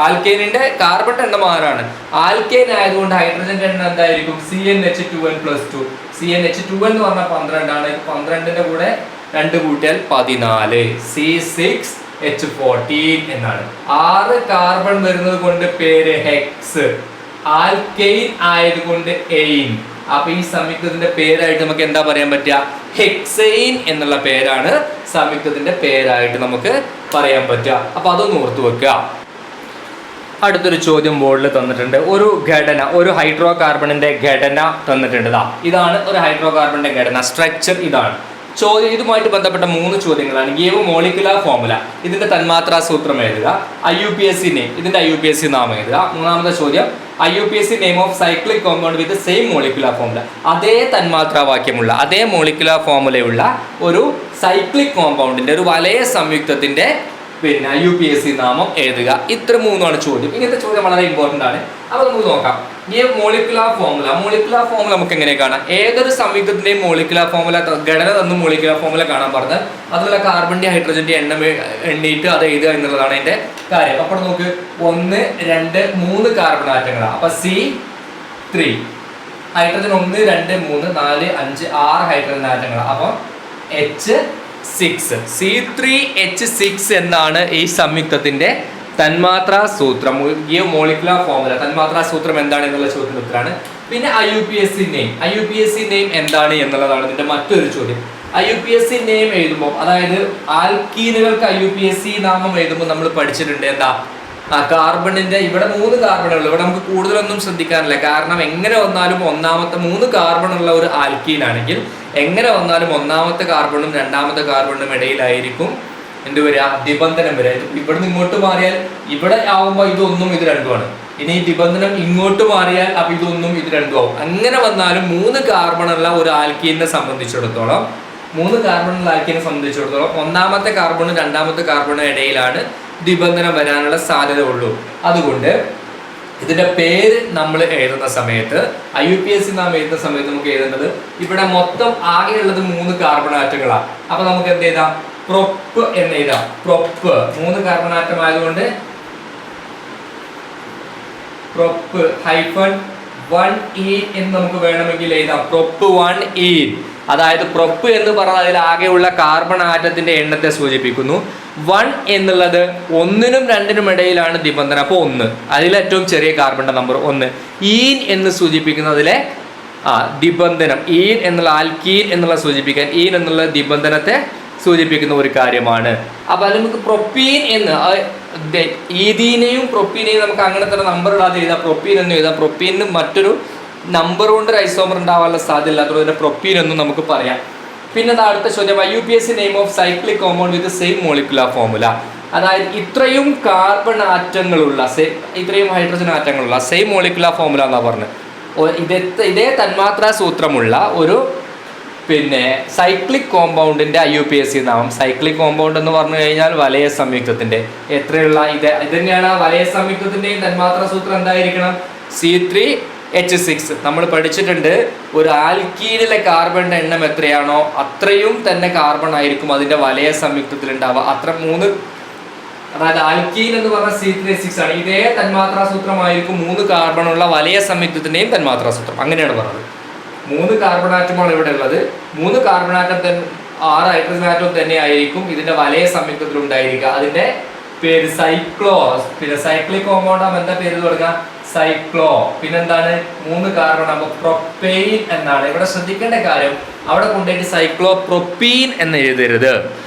ആൽക്കെയിനിന്റെ കാർബൺ എണ്ണം 6ആണ്. ആൽക്കെയിൻ ആയതുകൊണ്ട് ഹൈഡ്രജന്റെ എണ്ണം എന്തായിരിക്കും? CnH2n+2. CnH2n എന്ന് പറഞ്ഞാൽ 12 ആണ്. 12ന്റെ കൂടെ 2 കൂട്ടിയാൽ 14. C6H14 എന്നാണ്. 6 കാർബൺ വരുന്നത് കൊണ്ട് പേര് ഹെക്സ്. ആൽക്കെയിൻ ആയതുകൊണ്ട് എയിൻ. അപ്പൊ ഈ സംയുക്തത്തിന്റെ പേരായിട്ട് നമുക്ക് എന്താ പറയാൻ പറ്റുക? ഹെക്സെയിൻ എന്നുള്ള പേരാണ് സംയുക്തത്തിന്റെ പേരായിട്ട് നമുക്ക് പറയാൻ പറ്റുക. അപ്പൊ അതൊന്ന് ഓർത്തു വെക്കുക. അടുത്തൊരു ചോദ്യം ബോർഡിൽ തന്നിട്ടുണ്ട്. ഒരു ഘടന, ഒരു ഹൈഡ്രോ കാർബണിന്റെ ഘടന തന്നിട്ടുണ്ട്. ഇതാണ് ഒരു ഹൈഡ്രോ കാർബണിന്റെ ഘടന. സ്ട്രക്ചർ ഇതാണ്. ചോദ്യം ഇതുമായിട്ട് ബന്ധപ്പെട്ട 3 ചോദ്യങ്ങളാണ്. ഗീവ് മോളിക്കുലർ ഫോർമുല, ഇതിന്റെ തന്മാത്രാ സൂത്രം എഴുതുക. IUPAC നെയിം, ഇതിന്റെ IUPAC നാമം എഴുതുക. മൂന്നാമത്തെ ചോദ്യം, IUPAC name of cyclic compound with same molecular formula. അതേ തന്മാത്രാ വാക്യമുള്ള, അതേ മോളിക്കുലർ ഫോർമുലയുള്ള ഒരു സൈക്ലിക് കോമ്പൗണ്ടിന്റെ, ഒരു വലയ സംയുക്തത്തിന്റെ പിന്നെ IUPAC നാമം എഴുതുക. ഇത്ര 3ആണ് ചോദ്യം. ഇങ്ങനത്തെ ചോദ്യം വളരെ ഇമ്പോർട്ടൻ്റ് ആണ്. അപ്പോൾ നമുക്ക് നോക്കാം. ഈ മോളിക്കുലർ ഫോർമുല നമുക്ക് എങ്ങനെ കാണാം? ഏതൊരു സംയുക്തത്തിന്റെയും മോളിക്കുലർ ഫോർമുല, ഘടന തന്നു മോളിക്കുലർ ഫോർമുല കാണാൻ പറഞ്ഞത്, അതുപോലെ കാർബണിന്റെ ഹൈഡ്രജന്റെ എണ്ണം എണ്ണീട്ട് അത് എഴുതുക എന്നുള്ളതാണ് അതിന്റെ കാര്യം. അപ്പോൾ നോക്ക്, 1, 2, 3 കാർബൺ ആറ്റങ്ങളാണ്. അപ്പൊ C, C3 ഹൈഡ്രജൻ 1 2 3 4 5 6 ഹൈഡ്രജൻ ആറ്റങ്ങൾ. അപ്പം H6 C3H6 എന്നാണ് ഈ സംയുക്തത്തിന്റെ തന്മാത്രാ സൂത്രം. മോളിക്കുലർ ഫോർമുല തന്മാത്രാ സൂത്രം എന്താണ് എന്നുള്ള ചോദ്യത്തിന് ഉത്തരമാണ്. പിന്നെ IUPAC നെയിം എന്താണ് എന്നുള്ളതാണ് ഇതിന്റെ മറ്റൊരു ചോദ്യം. IUPAC നെയിം എഴുതുമ്പോൾ, അതായത് ആൽക്കീനുകൾക്ക് IUPAC നാമം എഴുതുമ്പോൾ നമ്മൾ പഠിച്ചിട്ടുണ്ട് എന്താ, കാർബണിന്റെ ഇവിടെ 3 കാർബണുകൾ. ഇവിടെ നമുക്ക് കൂടുതലൊന്നും ശ്രദ്ധിക്കാറില്ല, കാരണം എങ്ങനെ വന്നാലും ഒന്നാമത്തെ 3 കാർബൺ ഉള്ള ഒരു ആൽക്കീൻ ആണെങ്കിൽ എങ്ങനെ വന്നാലും ഒന്നാമത്തെ കാർബണും രണ്ടാമത്തെ കാർബണിനും ഇടയിലായിരിക്കും എന്ത് വരിക, നിബന്ധനം വരിക. ഇവിടുന്ന് ഇങ്ങോട്ട് മാറിയാൽ ഇവിടെ ആവുമ്പോൾ ഇതൊന്നും ഇത് രണ്ടുമാണ്. ഇനി നിബന്ധനം ഇങ്ങോട്ട് മാറിയാൽ അപ്പൊ ഇതൊന്നും ഇത് രണ്ടും ആവും. അങ്ങനെ വന്നാലും 3 കാർബണുള്ള ഒരു ആൽക്കീനെ സംബന്ധിച്ചിടത്തോളം ഒന്നാമത്തെ കാർബണും രണ്ടാമത്തെ കാർബണും ഇടയിലാണ് നിബന്ധനം വരാനുള്ള സാധ്യത ഉള്ളൂ. അതുകൊണ്ട് ഇതിന്റെ പേര് നമ്മൾ എഴുതുന്ന സമയത്ത്, IUPAC നാം എഴുതുന്ന സമയത്ത് നമുക്ക് എഴുതേണ്ടത് ഇവിടെ മൊത്തം ആകെയുള്ളത് 3 കാർബൺ ആറ്റങ്ങളാണ്. അപ്പൊ നമുക്ക് എന്ത് എഴുതാം, പ്രൊപ്പ് എന്ന് എഴുതാം. പ്രൊപ്പ് 3 കാർബൺ ആറ്റം ആയതുകൊണ്ട് പ്രൊപ്പ് -1 എന്ന് നമുക്ക് വേണമെങ്കിൽ എഴുതാം. പ്രൊപ്പ് 1 അതായത് പ്രൊപ്പ് എന്ന് പറഞ്ഞാൽ അതിൽ ആകെയുള്ള കാർബൺ ആറ്റത്തിന്റെ എണ്ണത്തെ സൂചിപ്പിക്കുന്നു. 1 എന്നുള്ളത് 1നും 2നും ഇടയിലാണ് നിബന്ധന, അപ്പോൾ 1 അതിലെ ഏറ്റവും ചെറിയ കാർബണിന്റെ നമ്പർ 1. ഈൻ എന്ന് സൂചിപ്പിക്കുന്നതിലെ നിബന്ധനം, ഈൻ എന്നുള്ള ആൽക്കീൻ എന്നുള്ള സൂചിപ്പിക്കാൻ ഈൻ എന്നുള്ള നിബന്ധനത്തെ സൂചിപ്പിക്കുന്ന ഒരു കാര്യമാണ്. അപ്പൊ അത് നമുക്ക് പ്രൊപ്പീൻ എന്ന്, ഈദീനെയും പ്രൊപ്പീനെയും നമുക്ക് അങ്ങനെ തന്നെ നമ്പർ ഇടാതെ എഴുതാം, പ്രൊപ്പീൻ എന്ന് എഴുതാം. പ്രൊപ്പീനിന് മറ്റൊരു നമ്പർ കൊണ്ട് ഐസോമർ ഉണ്ടാവാനുള്ള സാധ്യത ഇല്ലാത്തതുകൊണ്ട് തന്നെ പ്രൊപ്പീൻ എന്നും നമുക്ക് പറയാം. പിന്നെ അടുത്ത ചോദ്യം, IUPAC name of cyclic compound with same molecular formula. അതായത് ഇത്രയും കാർബൺ ആറ്റങ്ങളുള്ള, ഇത്രയും ഹൈഡ്രജൻ ആറ്റങ്ങളുള്ള സെയിം മോളിക്കുലർ ഫോർമുല എന്നാ പറഞ്ഞത്. ഇതേ തന്മാത്രാ സൂത്രമുള്ള ഒരു സൈക്ലിക് കോമ്പൗണ്ടിന്റെ IUPAC നാമം. സൈക്ലിക് കോമ്പൗണ്ട് എന്ന് പറഞ്ഞു കഴിഞ്ഞാൽ വലയ സംയുക്തത്തിന്റെ എത്രയുള്ള ഇത് തന്നെയാണ്. വലയ സംയുക്തത്തിന്റെയും തന്മാത്രാ സൂത്രം എന്തായിരിക്കണം, C3H6. നമ്മൾ പഠിച്ചിട്ടുണ്ട്, ഒരു ആൽക്കീനിലെ കാർബണിന്റെ എണ്ണം എത്രയാണോ അത്രയും തന്നെ കാർബൺ ആയിരിക്കും അതിന്റെ വലയ സംയുക്തത്തിൽ ഉണ്ടാവുക. അത്ര 3, അതായത് ആൽക്കീൻ എന്ന് പറഞ്ഞ C3H6 ആണ്. ഇതേ തന്മാത്രാ സൂത്രമായിരിക്കും 3 കാർബണുള്ള വലയ സംയുക്തത്തിന്റെയും തന്മാത്രാ സൂത്രം. അങ്ങനെയാണ് പറഞ്ഞത്. 3 കാർബൺ ആറ്റമാണ് ഇവിടെ ഉള്ളത്. 3 കാർബൺ ആറ്റം 6 ഹൈഡ്രജൻ ആറ്റം തന്നെ ആയിരിക്കും ഇതിന്റെ വലയ സംയുക്തത്തിൽ ഉണ്ടായിരിക്കുക. അതിന്റെ പേര് സൈക്ലോസ്. പിന്നെ സൈക്ലിക് കോമ്പൗണ്ട് ആകുമ്പോൾ എന്താ പേര് തുടങ്ങാം, സൈക്ലോ. പിന്നെന്താണ്, 3 കാർബൺ ആകുമ്പോൾ പ്രൊപ്പെയിൻ എന്നാണ്. ഇവിടെ ശ്രദ്ധിക്കേണ്ട കാര്യം, അവിടെ കൊണ്ടുപോയിട്ട് സൈക്ലോ പ്രൊപ്പീൻ എന്ന് എഴുതരുത്.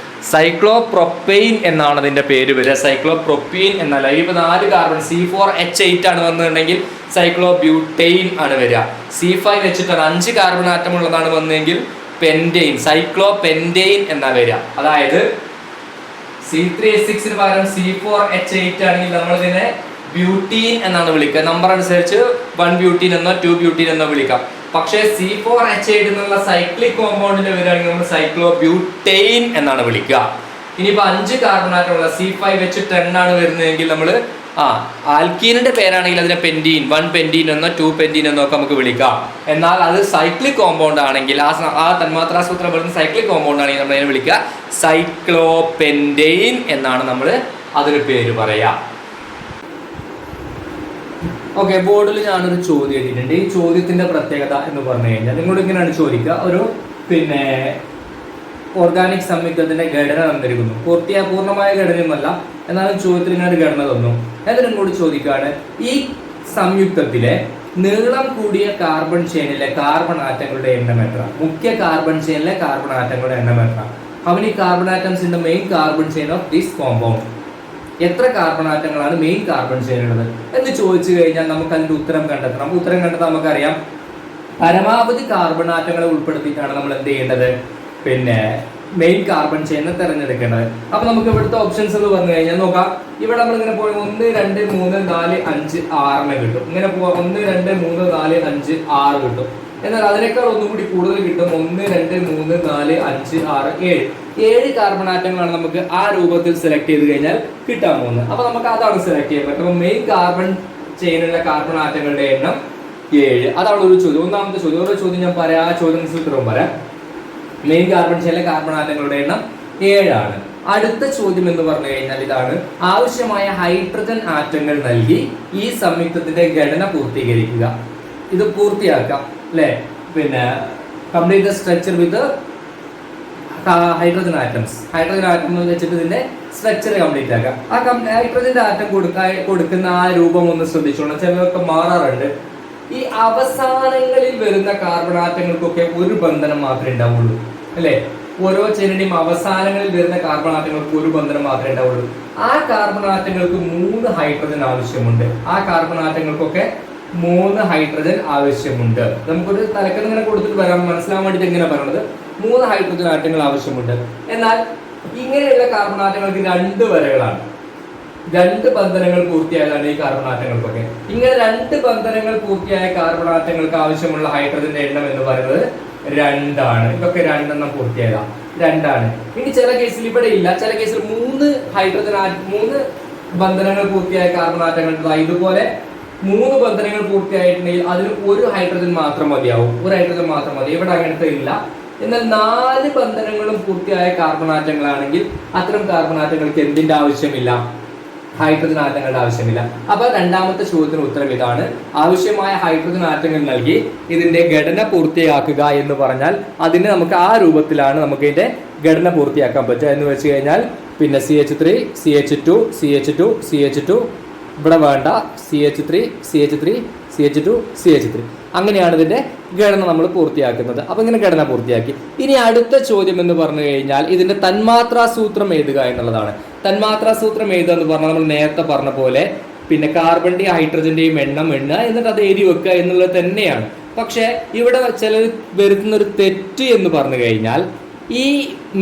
സൈക്ലോ പ്രൊപ്പെയിൻ എന്നാണ് അതിന്റെ പേര് വരിക. സൈക്ലോ പ്രൊപ്പീൻ എന്നല്ല. ഇപ്പോൾ 4 കാർബൺ C4H8 ആണ് വന്നിട്ടുണ്ടെങ്കിൽ സൈക്ലോ ബ്യൂട്ടെയിൻ ആണ് വരിക. C5 വെച്ചിട്ടാണ് 5 കാർബൺ ആറ്റം ഉള്ളതാണ് വന്നതെങ്കിൽ പെൻറ്റെയിൻ, സൈക്ലോ പെൻറ്റെയിൻ എന്നാ വരിക. അതായത് C3H6 പകരം C4H8 ആണെങ്കിൽ നമ്മൾ ഇതിനെ ബ്യൂട്ടീൻ എന്നാണ് വിളിക്കുക. നമ്പർ അനുസരിച്ച് 1 ബ്യൂട്ടീൻ എന്നോ 2 ബ്യൂട്ടീൻ എന്നോ വിളിക്കാം. പക്ഷേ C4H8 എന്നുള്ള സൈക്ലിക് കോമ്പൗണ്ടിന്റെ വരികയാണെങ്കിൽ നമ്മൾ സൈക്ലോ ബ്യൂട്ടെയിൻ എന്നാണ് വിളിക്കുക. ഇനിയിപ്പോൾ 5 കാർബൺ ആറ്റമുള്ള C5H10 ആണ് വരുന്നതെങ്കിൽ നമ്മൾ ആൽക്കീനിന്റെ പേരാണെങ്കിൽ അതിനെ പെൻറ്റീൻ, 1 പെൻറ്റീൻ എന്നോ 2 പെൻറ്റീൻ എന്നോ ഒക്കെ നമുക്ക് വിളിക്കാം. എന്നാൽ അത് സൈക്ലിക് കോമ്പൗണ്ട് ആണെങ്കിൽ, ആ തന്മാത്രാ സൂത്രം വരുന്ന സൈക്ലിക് കോമ്പൗണ്ട് ആണെങ്കിൽ നമ്മൾ അതിനെ വിളിക്കുക സൈക്ലോ പെൻറ്റെയിൻ എന്നാണ് നമ്മൾ അതിന് പേര് പറയാ. ഓക്കെ, ബോർഡിൽ ഞാനൊരു ചോദ്യം എഴുതിയിട്ടുണ്ട്. ഈ ചോദ്യത്തിന്റെ പ്രത്യേകത എന്ന് പറഞ്ഞു കഴിഞ്ഞാൽ നിങ്ങളോട് ഇങ്ങനെയാണ് ചോദിക്കുക, ഒരു ഓർഗാനിക് സംയുക്തത്തിന്റെ ഘടന തന്നിരിക്കുന്നു. പൂർണ്ണമായ ഘടനയൊന്നുമല്ല, എന്നാലും ചോദ്യത്തിന് ഇങ്ങനെ ഒരു ഘടന തന്നു. എന്നിട്ട് നിങ്ങളോട് ചോദിക്കുകയാണ്, ഈ സംയുക്തത്തിലെ നീളം കൂടിയ കാർബൺ ചെയിനിലെ കാർബൺ ആറ്റങ്ങളുടെ എണ്ണം എത്ര? മുഖ്യ കാർബൺ ചെയിനിലെ കാർബൺ ആറ്റങ്ങളുടെ എണ്ണം എത്ര? How many carbon atoms in the main carbon chain of this compound? എത്ര കാർബൺ ആറ്റങ്ങളാണ് മെയിൻ കാർബൺ ചെയിനുള്ളത് എന്ന് ചോദിച്ചു കഴിഞ്ഞാൽ നമുക്ക് അതിന്റെ ഉത്തരം കണ്ടെത്തണം. ഉത്തരം കണ്ടെത്താൻ നമുക്കറിയാം, പരമാവധി കാർബൺ ആറ്റങ്ങളെ ഉൾപ്പെടുത്തിയിട്ടാണ് നമ്മൾ എന്ത് ചെയ്യേണ്ടത്, മെയിൻ കാർബൺ ചെയിനെ തിരഞ്ഞെടുക്കേണ്ടത്. അപ്പൊ നമുക്ക് ഇവിടുത്തെ ഓപ്ഷൻസ് എന്ന് പറഞ്ഞു കഴിഞ്ഞാൽ നോക്കാം. ഇവിടെ നമ്മൾ ഇങ്ങനെ പോയി 1 2 3 4 5 6 കിട്ടും. ഇങ്ങനെ പോവാ 1 2 3 4 5 6 കിട്ടും. എന്നാൽ അതിനേക്കാൾ ഒന്നുകൂടി കൂടുതൽ കിട്ടും. 1 2 3 4 5 6 7 കാർബൺ ആറ്റങ്ങളാണ് നമുക്ക് ആ രൂപത്തിൽ സെലക്ട് ചെയ്ത് കഴിഞ്ഞാൽ കിട്ടാൻ പോകുന്നത്. അപ്പൊ നമുക്ക് അതാണ് സെലക്ട് ചെയ്യാൻ പറ്റും. അപ്പൊ മെയിൻ കാർബൺ ചെയിനുള്ള കാർബൺ ആറ്റങ്ങളുടെ എണ്ണം 7. അതാണ് ഒരു ചോദ്യം. ഒന്നാമത്തെ ചോദ്യം. ഓരോ ചോദ്യം ഞാൻ പറയാം, ആ ചോദ്യം ഉത്തരവും പറയാം. മെയിൻ കാർബൺ ചെയിനിലെ കാർബൺ ആറ്റങ്ങളുടെ എണ്ണം 7 ആണ്. അടുത്ത ചോദ്യം എന്ന് പറഞ്ഞു കഴിഞ്ഞാൽ ഇതാണ്, ആവശ്യമായ ഹൈഡ്രജൻ ആറ്റങ്ങൾ നൽകി ഈ സംയുക്തത്തിന്റെ ഘടന പൂർത്തീകരിക്കുക. ഇത് പൂർത്തിയാക്കാം അല്ലെ. പിന്നെ complete the structure with hydrogen atoms. Hydrogen atom വെച്ചിട്ട് ഇതിന്റെ സ്ട്രക്ചർ കംപ്ലീറ്റ് ആക്കാം. ആ ഹൈഡ്രജന്റെ ആറ്റം കൊടുക്കുന്ന ആ രൂപം ഒന്ന് ശ്രദ്ധിച്ചോണം, ചിലതൊക്കെ മാറാറുണ്ട്. ഈ അവസാനങ്ങളിൽ വരുന്ന കാർബൺ ആറ്റങ്ങൾക്കൊക്കെ ഒരു ബന്ധനം മാത്രമേ ഉണ്ടാവുള്ളൂ അല്ലെ. ഓരോ ചെയിനിന്റെയും അവസാനങ്ങളിൽ വരുന്ന കാർബൺ ആറ്റങ്ങൾക്ക് ഒരു ബന്ധനം മാത്രമേ ഉണ്ടാവുള്ളൂ. ആ കാർബൺ ആറ്റങ്ങൾക്ക് 3 ഹൈഡ്രജൻ ആവശ്യമുണ്ട്. ആ കാർബൺ ആറ്റങ്ങൾക്കൊക്കെ 3 ഹൈഡ്രജൻ ആവശ്യമുണ്ട്. നമുക്കൊരു തലക്കെട്ട് ഇങ്ങനെ കൊടുത്തിട്ട് വരാം, മനസ്സിലാവാൻ വേണ്ടിയിട്ട് എങ്ങനെ പറയുന്നത്, 3 ഹൈഡ്രജൻ ആറ്റങ്ങൾ ആവശ്യമുണ്ട്. എന്നാൽ ഇങ്ങനെയുള്ള കാർബൺ ആറ്റങ്ങൾക്ക് 2 വരകളാണ്. 2 ബന്ധനങ്ങൾ പൂർത്തിയായതാണ് ഈ കാർബൺ ആറ്റങ്ങൾക്കൊക്കെ. ഇങ്ങനെ 2 ബന്ധനങ്ങൾ പൂർത്തിയായ കാർബൺ ആറ്റങ്ങൾക്ക് ആവശ്യമുള്ള ഹൈഡ്രജന്റെ എണ്ണം എന്ന് പറയുന്നത് 2 ആണ്. ഇതൊക്കെ 2 എണ്ണം പൂർത്തിയായതാണ്, 2 ആണ്. ഇനി ചില കേസിൽ ഇവിടെ ഇല്ല, ചില കേസിൽ 3 ബന്ധനങ്ങൾ പൂർത്തിയായ കാർബൺ ആറ്റങ്ങൾ ഇതുപോലെ 3 ബന്ധനങ്ങൾ പൂർത്തിയായിട്ടുണ്ടെങ്കിൽ അതിന് 1 ഹൈഡ്രജൻ മാത്രം മതിയാവും, 1 ഹൈഡ്രജൻ മാത്രം മതി. ഇവിടെ അങ്ങനത്തെ ഇല്ല. എന്നാൽ 4 ബന്ധനങ്ങളും പൂർത്തിയായ കാർബൺ ആറ്റങ്ങളാണെങ്കിൽ അത്തരം കാർബൺ ആറ്റങ്ങൾക്ക് എന്തിന്റെ ആവശ്യമില്ല, ഹൈഡ്രജൻ ആറ്റങ്ങളുടെ ആവശ്യമില്ല. അപ്പൊ രണ്ടാമത്തെ ചോദ്യത്തിന് ഉത്തരം ഇതാണ്. ആവശ്യമായ ഹൈഡ്രജൻ ആറ്റങ്ങൾ നൽകി ഇതിന്റെ ഘടന പൂർത്തിയാക്കുക എന്ന് പറഞ്ഞാൽ അതിന് നമുക്ക് ആ രൂപത്തിലാണ് നമുക്ക് ഇതിന്റെ ഘടന പൂർത്തിയാക്കാൻ പറ്റുക. എന്ന് വെച്ച് കഴിഞ്ഞാൽ പിന്നെ CH3 CH2 CH2 CH2 ഇവിടെ വേണ്ട CH3 CH3 CH2 CH3 അങ്ങനെയാണ് ഇതിന്റെ ഘടന നമ്മൾ പൂർത്തിയാക്കുന്നത്. അപ്പൊ ഇങ്ങനെ ഘടന പൂർത്തിയാക്കി. ഇനി അടുത്ത ചോദ്യം എന്ന് പറഞ്ഞു കഴിഞ്ഞാൽ ഇതിന്റെ തന്മാത്രാ സൂത്രം എഴുതുക എന്നുള്ളതാണ്. തന്മാത്രാ സൂത്രം എഴുതുക എന്ന് പറഞ്ഞാൽ നമ്മൾ നേരത്തെ പറഞ്ഞ പോലെ പിന്നെ കാർബണിന്റെയും ഹൈഡ്രജന്റെയും എണ്ണം എണ്ണുക എന്നിട്ട് അത് എഴുതി വെക്കുക എന്നുള്ളത് തന്നെയാണ്. പക്ഷെ ഇവിടെ ചിലർ വരുത്തുന്ന ഒരു തെറ്റ് എന്ന് പറഞ്ഞു കഴിഞ്ഞാൽ ഈ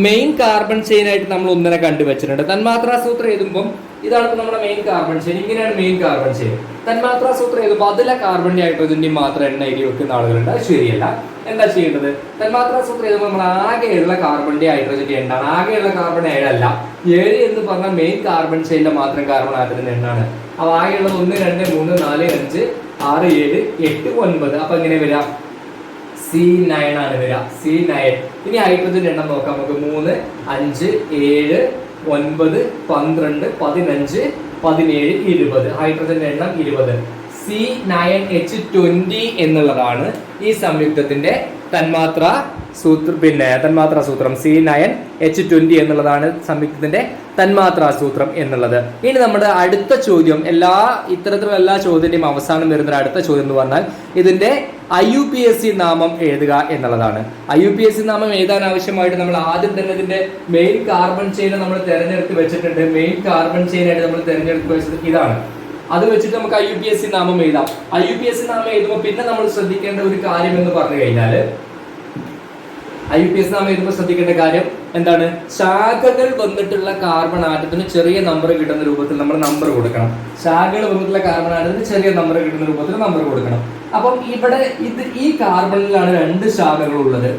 മെയിൻ കാർബൺ ചെയിൻ ആയിട്ട് നമ്മൾ ഒന്നിനെ കണ്ടുവച്ചിട്ടുണ്ട്. തന്മാത്രാ സൂത്രം എഴുതുമ്പോൾ ഇതാണ് നമ്മുടെ മെയിൻ കാർബൺ ചെയിൻ, ഇങ്ങനെയാണ് മെയിൻ കാർബൺ ചെയിൻ. തന്മാത്രാ സൂത്രം എഴുതുമ്പോൾ അതിലെ കാർബണിന്റെ ഹൈഡ്രജന്റെയും മാത്രം എണ്ണ എഴുതി വെക്കുന്ന ആളുകളുണ്ട്. അത് ശരിയല്ല. എന്താ ചെയ്യേണ്ടത്, തന്മാത്രാ സൂത്രം എഴുതുമ്പോൾ നമ്മൾ ആകെയുള്ള കാർബണിന്റെ ഹൈഡ്രജന്റെ എണ്ണാണ്. ആകെയുള്ള കാർബൺ 7 അല്ല, 7 എന്ന് പറഞ്ഞാൽ മെയിൻ കാർബൺ ചെയിനിലെ മാത്രം കാർബൺ ആറ്റത്തിന്റെ എണ്ണാണ്. അപ്പൊ ആകെയുള്ളത് 1 2 3 4 5 6 7 8 9. അപ്പൊ എങ്ങനെ വരാം, C9 ആണ് വരിക, C9. ഇനി ഹൈഡ്രജന്റെ എണ്ണം നോക്കാം നമുക്ക്. 3 5 7 9 12 15 17 20. ഹൈഡ്രജന്റെ എണ്ണം 20. C9H20 എന്നുള്ളതാണ് ഈ സംയുക്തത്തിന്റെ തന്മാത്രാ സൂത്രം. C9H20 എന്നുള്ളതാണ് സംയുക്തത്തിന്റെ തന്മാത്രാ സൂത്രം എന്നുള്ളത്. ഇനി നമ്മുടെ അടുത്ത ചോദ്യം, ഇത്തരത്തിലുള്ള എല്ലാ ചോദ്യത്തിന്റെയും അവസാനം വരുന്ന അടുത്ത ചോദ്യം എന്ന് പറഞ്ഞാൽ ഇതിന്റെ IUPAC നാമം എഴുതുക എന്നുള്ളതാണ്. IUPAC നാമം എഴുതാൻ ആവശ്യമായിട്ട് നമ്മൾ ആദ്യം തന്നെ ഇതിന്റെ മെയിൻ കാർബൺ ചെയിൻ നമ്മൾ തെരഞ്ഞെടുത്ത് വെച്ചിട്ടുണ്ട്. മെയിൻ കാർബൺ ചെയിൻ ആയിട്ട് നമ്മൾ തെരഞ്ഞെടുത്ത് വെച്ചത് ഇതാണ്. അത് വെച്ചിട്ട് നമുക്ക് IUPAC നാമം എഴുതാം. IUPAC നാമം എഴുതുമ്പോൾ പിന്നെ നമ്മൾ ശ്രദ്ധിക്കേണ്ട ഒരു കാര്യം എന്ന് പറഞ്ഞു കഴിഞ്ഞാൽ IUPAC നാമം എഴുതുമ്പോൾ ശ്രദ്ധിക്കേണ്ട കാര്യം എന്താണ്, ശാഖകൾ വന്നിട്ടുള്ള കാർബൺ ആറ്റത്തിന് ചെറിയ നമ്പർ കിട്ടുന്ന രൂപത്തിൽ നമ്മൾ നമ്പർ കൊടുക്കണം. ശാഖകൾ വന്നിട്ടുള്ള കാർബൺ ആറ്റത്തിന് ചെറിയ നമ്പർ കിട്ടുന്ന രൂപത്തിൽ നമ്പർ കൊടുക്കണം. അപ്പം ഇവിടെ ഈ കാർബണിലാണ് 2 ശാഖകൾ ഉള്ളത്.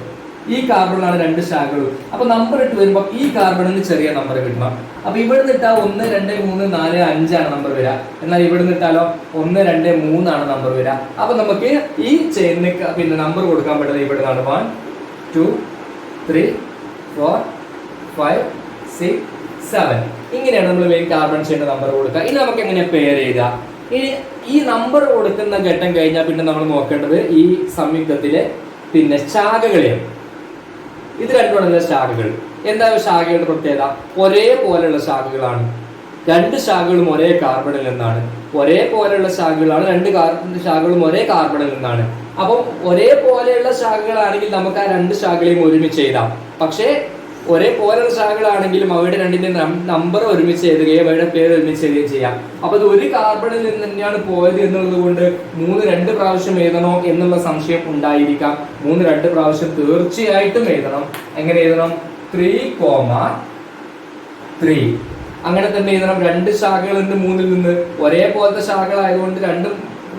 ഈ കാർബണിലാണ് 2 ശാഖകൾ. അപ്പൊ നമ്പർ ഇട്ട് വരുമ്പോൾ ഈ കാർബണിന് ചെറിയ നമ്പർ കിട്ടണം. അപ്പൊ ഇവിടെ നിട്ടാ 1 2 3 4 5 ആണ് നമ്പർ വരിക. എന്നാൽ ഇവിടെ നിട്ടാലോ 1 2 3 ആണ് നമ്പർ വരിക. അപ്പൊ നമുക്ക് ഈ ചെയിനിന് പിന്നെ നമ്പർ കൊടുക്കാൻ പറ്റുന്നത് ഇവിടെ നിന്നാണ് 1 2 3 4 5 6 7. ഇങ്ങനെയാണ് നമ്മൾ മെയിൻ കാർബൺ ചെയിന്റെ നമ്പർ കൊടുക്കുക. ഇനി നമുക്ക് എങ്ങനെ പെയർ ചെയ്യുക? ഇനി ഈ നമ്പർ കൊടുക്കുന്ന ഘട്ടം കഴിഞ്ഞാൽ പിന്നെ നമ്മൾ നോക്കേണ്ടത് ഈ സംയുക്തത്തിലെ പിന്നെ ശാഖകളെയാണ്. ഇത് രണ്ടുമുള്ള ശാഖകൾ. എന്താ ശാഖകളുടെ പ്രത്യേകത? ഒരേപോലെയുള്ള ശാഖകളാണ്. 2 ശാഖകളും ഒരേ കാർബണിൽ നിന്നാണ്. ഒരേപോലെയുള്ള ശാഖകളാണ്. 2 ശാഖകളും ഒരേ കാർബണിൽ നിന്നാണ്. അപ്പം ഒരേപോലെയുള്ള ശാഖകളാണെങ്കിൽ നമുക്ക് ആ 2 ശാഖകളെയും ഒരുമിച്ച് എഴുതാം. പക്ഷേ ഒരേപോലെയുള്ള ശാഖകളാണെങ്കിലും അവയുടെ 2ന്റെ നമ്പർ ഒരുമിച്ച് എഴുതുകയും അവയുടെ പേര് ഒരുമിച്ച് എഴുതുകയും ചെയ്യാം. അപ്പൊ ഇത് ഒരു കാർബണിൽ നിന്ന് തന്നെയാണ് പോയത് എന്നുള്ളത് കൊണ്ട് 3 2 പ്രാവശ്യം എഴുതണോ എന്നുള്ള സംശയം ഉണ്ടായിരിക്കാം. 3 2 പ്രാവശ്യം തീർച്ചയായിട്ടും എഴുതണം. എങ്ങനെ എഴുതണം? 3,3. അങ്ങനെ തന്നെ എഴുതണം. 2 ശാഖകളുണ്ട് 3ൽ നിന്ന്. ഒരേപോലത്തെ ശാഖകളായതുകൊണ്ട് 2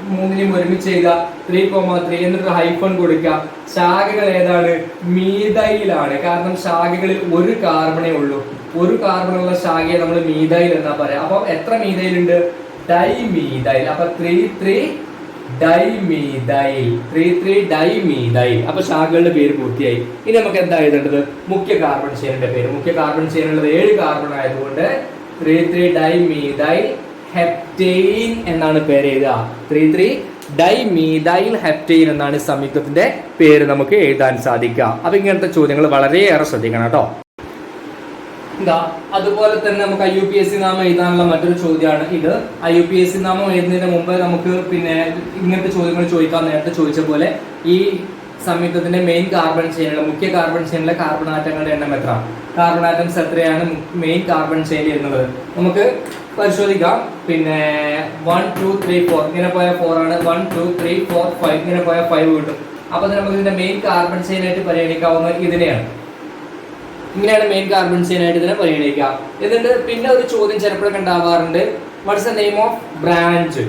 3നെയും ഒരുമിച്ച് എഴുതുക. 3,3 എന്നിട്ട് ഹൈഫൺ കൊടുക്കുക. ശാഖകൾ ഏതാണ്? മീഥൈലാണ്. കാരണം ശാഖകളിൽ 1 കാർബണേ ഉള്ളൂ. 1 കാർബണുള്ള ശാഖയെ നമ്മൾ മീഥൈൽ എന്നാ പറയാം. അപ്പൊ എത്ര മീഥൈൽ ഉണ്ട്? ഡൈമീഥൈൽ. അപ്പൊ 3,3 ഡൈമീഥൈൽ. 3,3 ഡൈമീഥൈൽ. അപ്പൊ ശാഖകളുടെ പേര് പൂർത്തിയായി. ഇനി നമുക്ക് എന്താ എഴുതേണ്ടത്? മുഖ്യ കാർബൺ ചെയിനിന്റെ പേര്. മുഖ്യ കാർബൺ ചെയിനുള്ളത് 7 കാർബൺ ആയതുകൊണ്ട് 3,3 ഡൈമീഥൈൽ ഹെപ്റ്റെയിൻ എന്നാണ് പേര് എഴുതുക. 3,3 ഡൈമീഥൈൽ ഹെപ്റ്റെയ്ൻ എന്നാണ് സംയുക്തത്തിന്റെ പേര് നമുക്ക് എഴുതാൻ സാധിക്കുക. അപ്പൊ ഇങ്ങനത്തെ ചോദ്യങ്ങൾ വളരെയേറെ ശ്രദ്ധിക്കണം കേട്ടോ. അതുപോലെ തന്നെ നമുക്ക് IUPAC നാമം എഴുതാനുള്ള മറ്റൊരു ചോദ്യമാണ് ഇത്. IUPAC നാമം എഴുതുന്നതിന് മുമ്പ് നമുക്ക് പിന്നെ ഇങ്ങനത്തെ ചോദ്യങ്ങൾ ചോദിക്കാൻ നേരത്തെ ചോദിച്ച പോലെ ഈ സംയുക്തത്തിന്റെ മെയിൻ കാർബൺ ചെയിനിലെ മുഖ്യ കാർബൺ ചെയിനിലെ കാർബൺ ആറ്റങ്ങളുടെ എണ്ണം എത്ര, കാർബൺ ആറ്റംസ് എത്രയാണ് മെയിൻ കാർബൺ ചെയിൻ എന്നുള്ളത് നമുക്ക് പരിശോധിക്കാം. പിന്നെ 1 2 3 4 ഇങ്ങനെ പോയ 4 ആണ്. 1 2 3 4 5 ഇങ്ങനെ പോയ 5 കിട്ടും. അപ്പൊ നമുക്ക് ഇതിന്റെ മെയിൻ കാർബൺ ചെയിൻ ആയിട്ട് പരിഗണിക്കാവുന്ന ഇതിനെയാണ്. ഇങ്ങനെയാണ് മെയിൻ കാർബൺ ചെയിൻ ആയിട്ട് ഇതിനെ പരിഗണിക്കുക. എന്നിട്ട് പിന്നെ ഒരു ചോദ്യം ചിലപ്പോഴൊക്കെ ഉണ്ടാവാറുണ്ട്, what's the name of branch,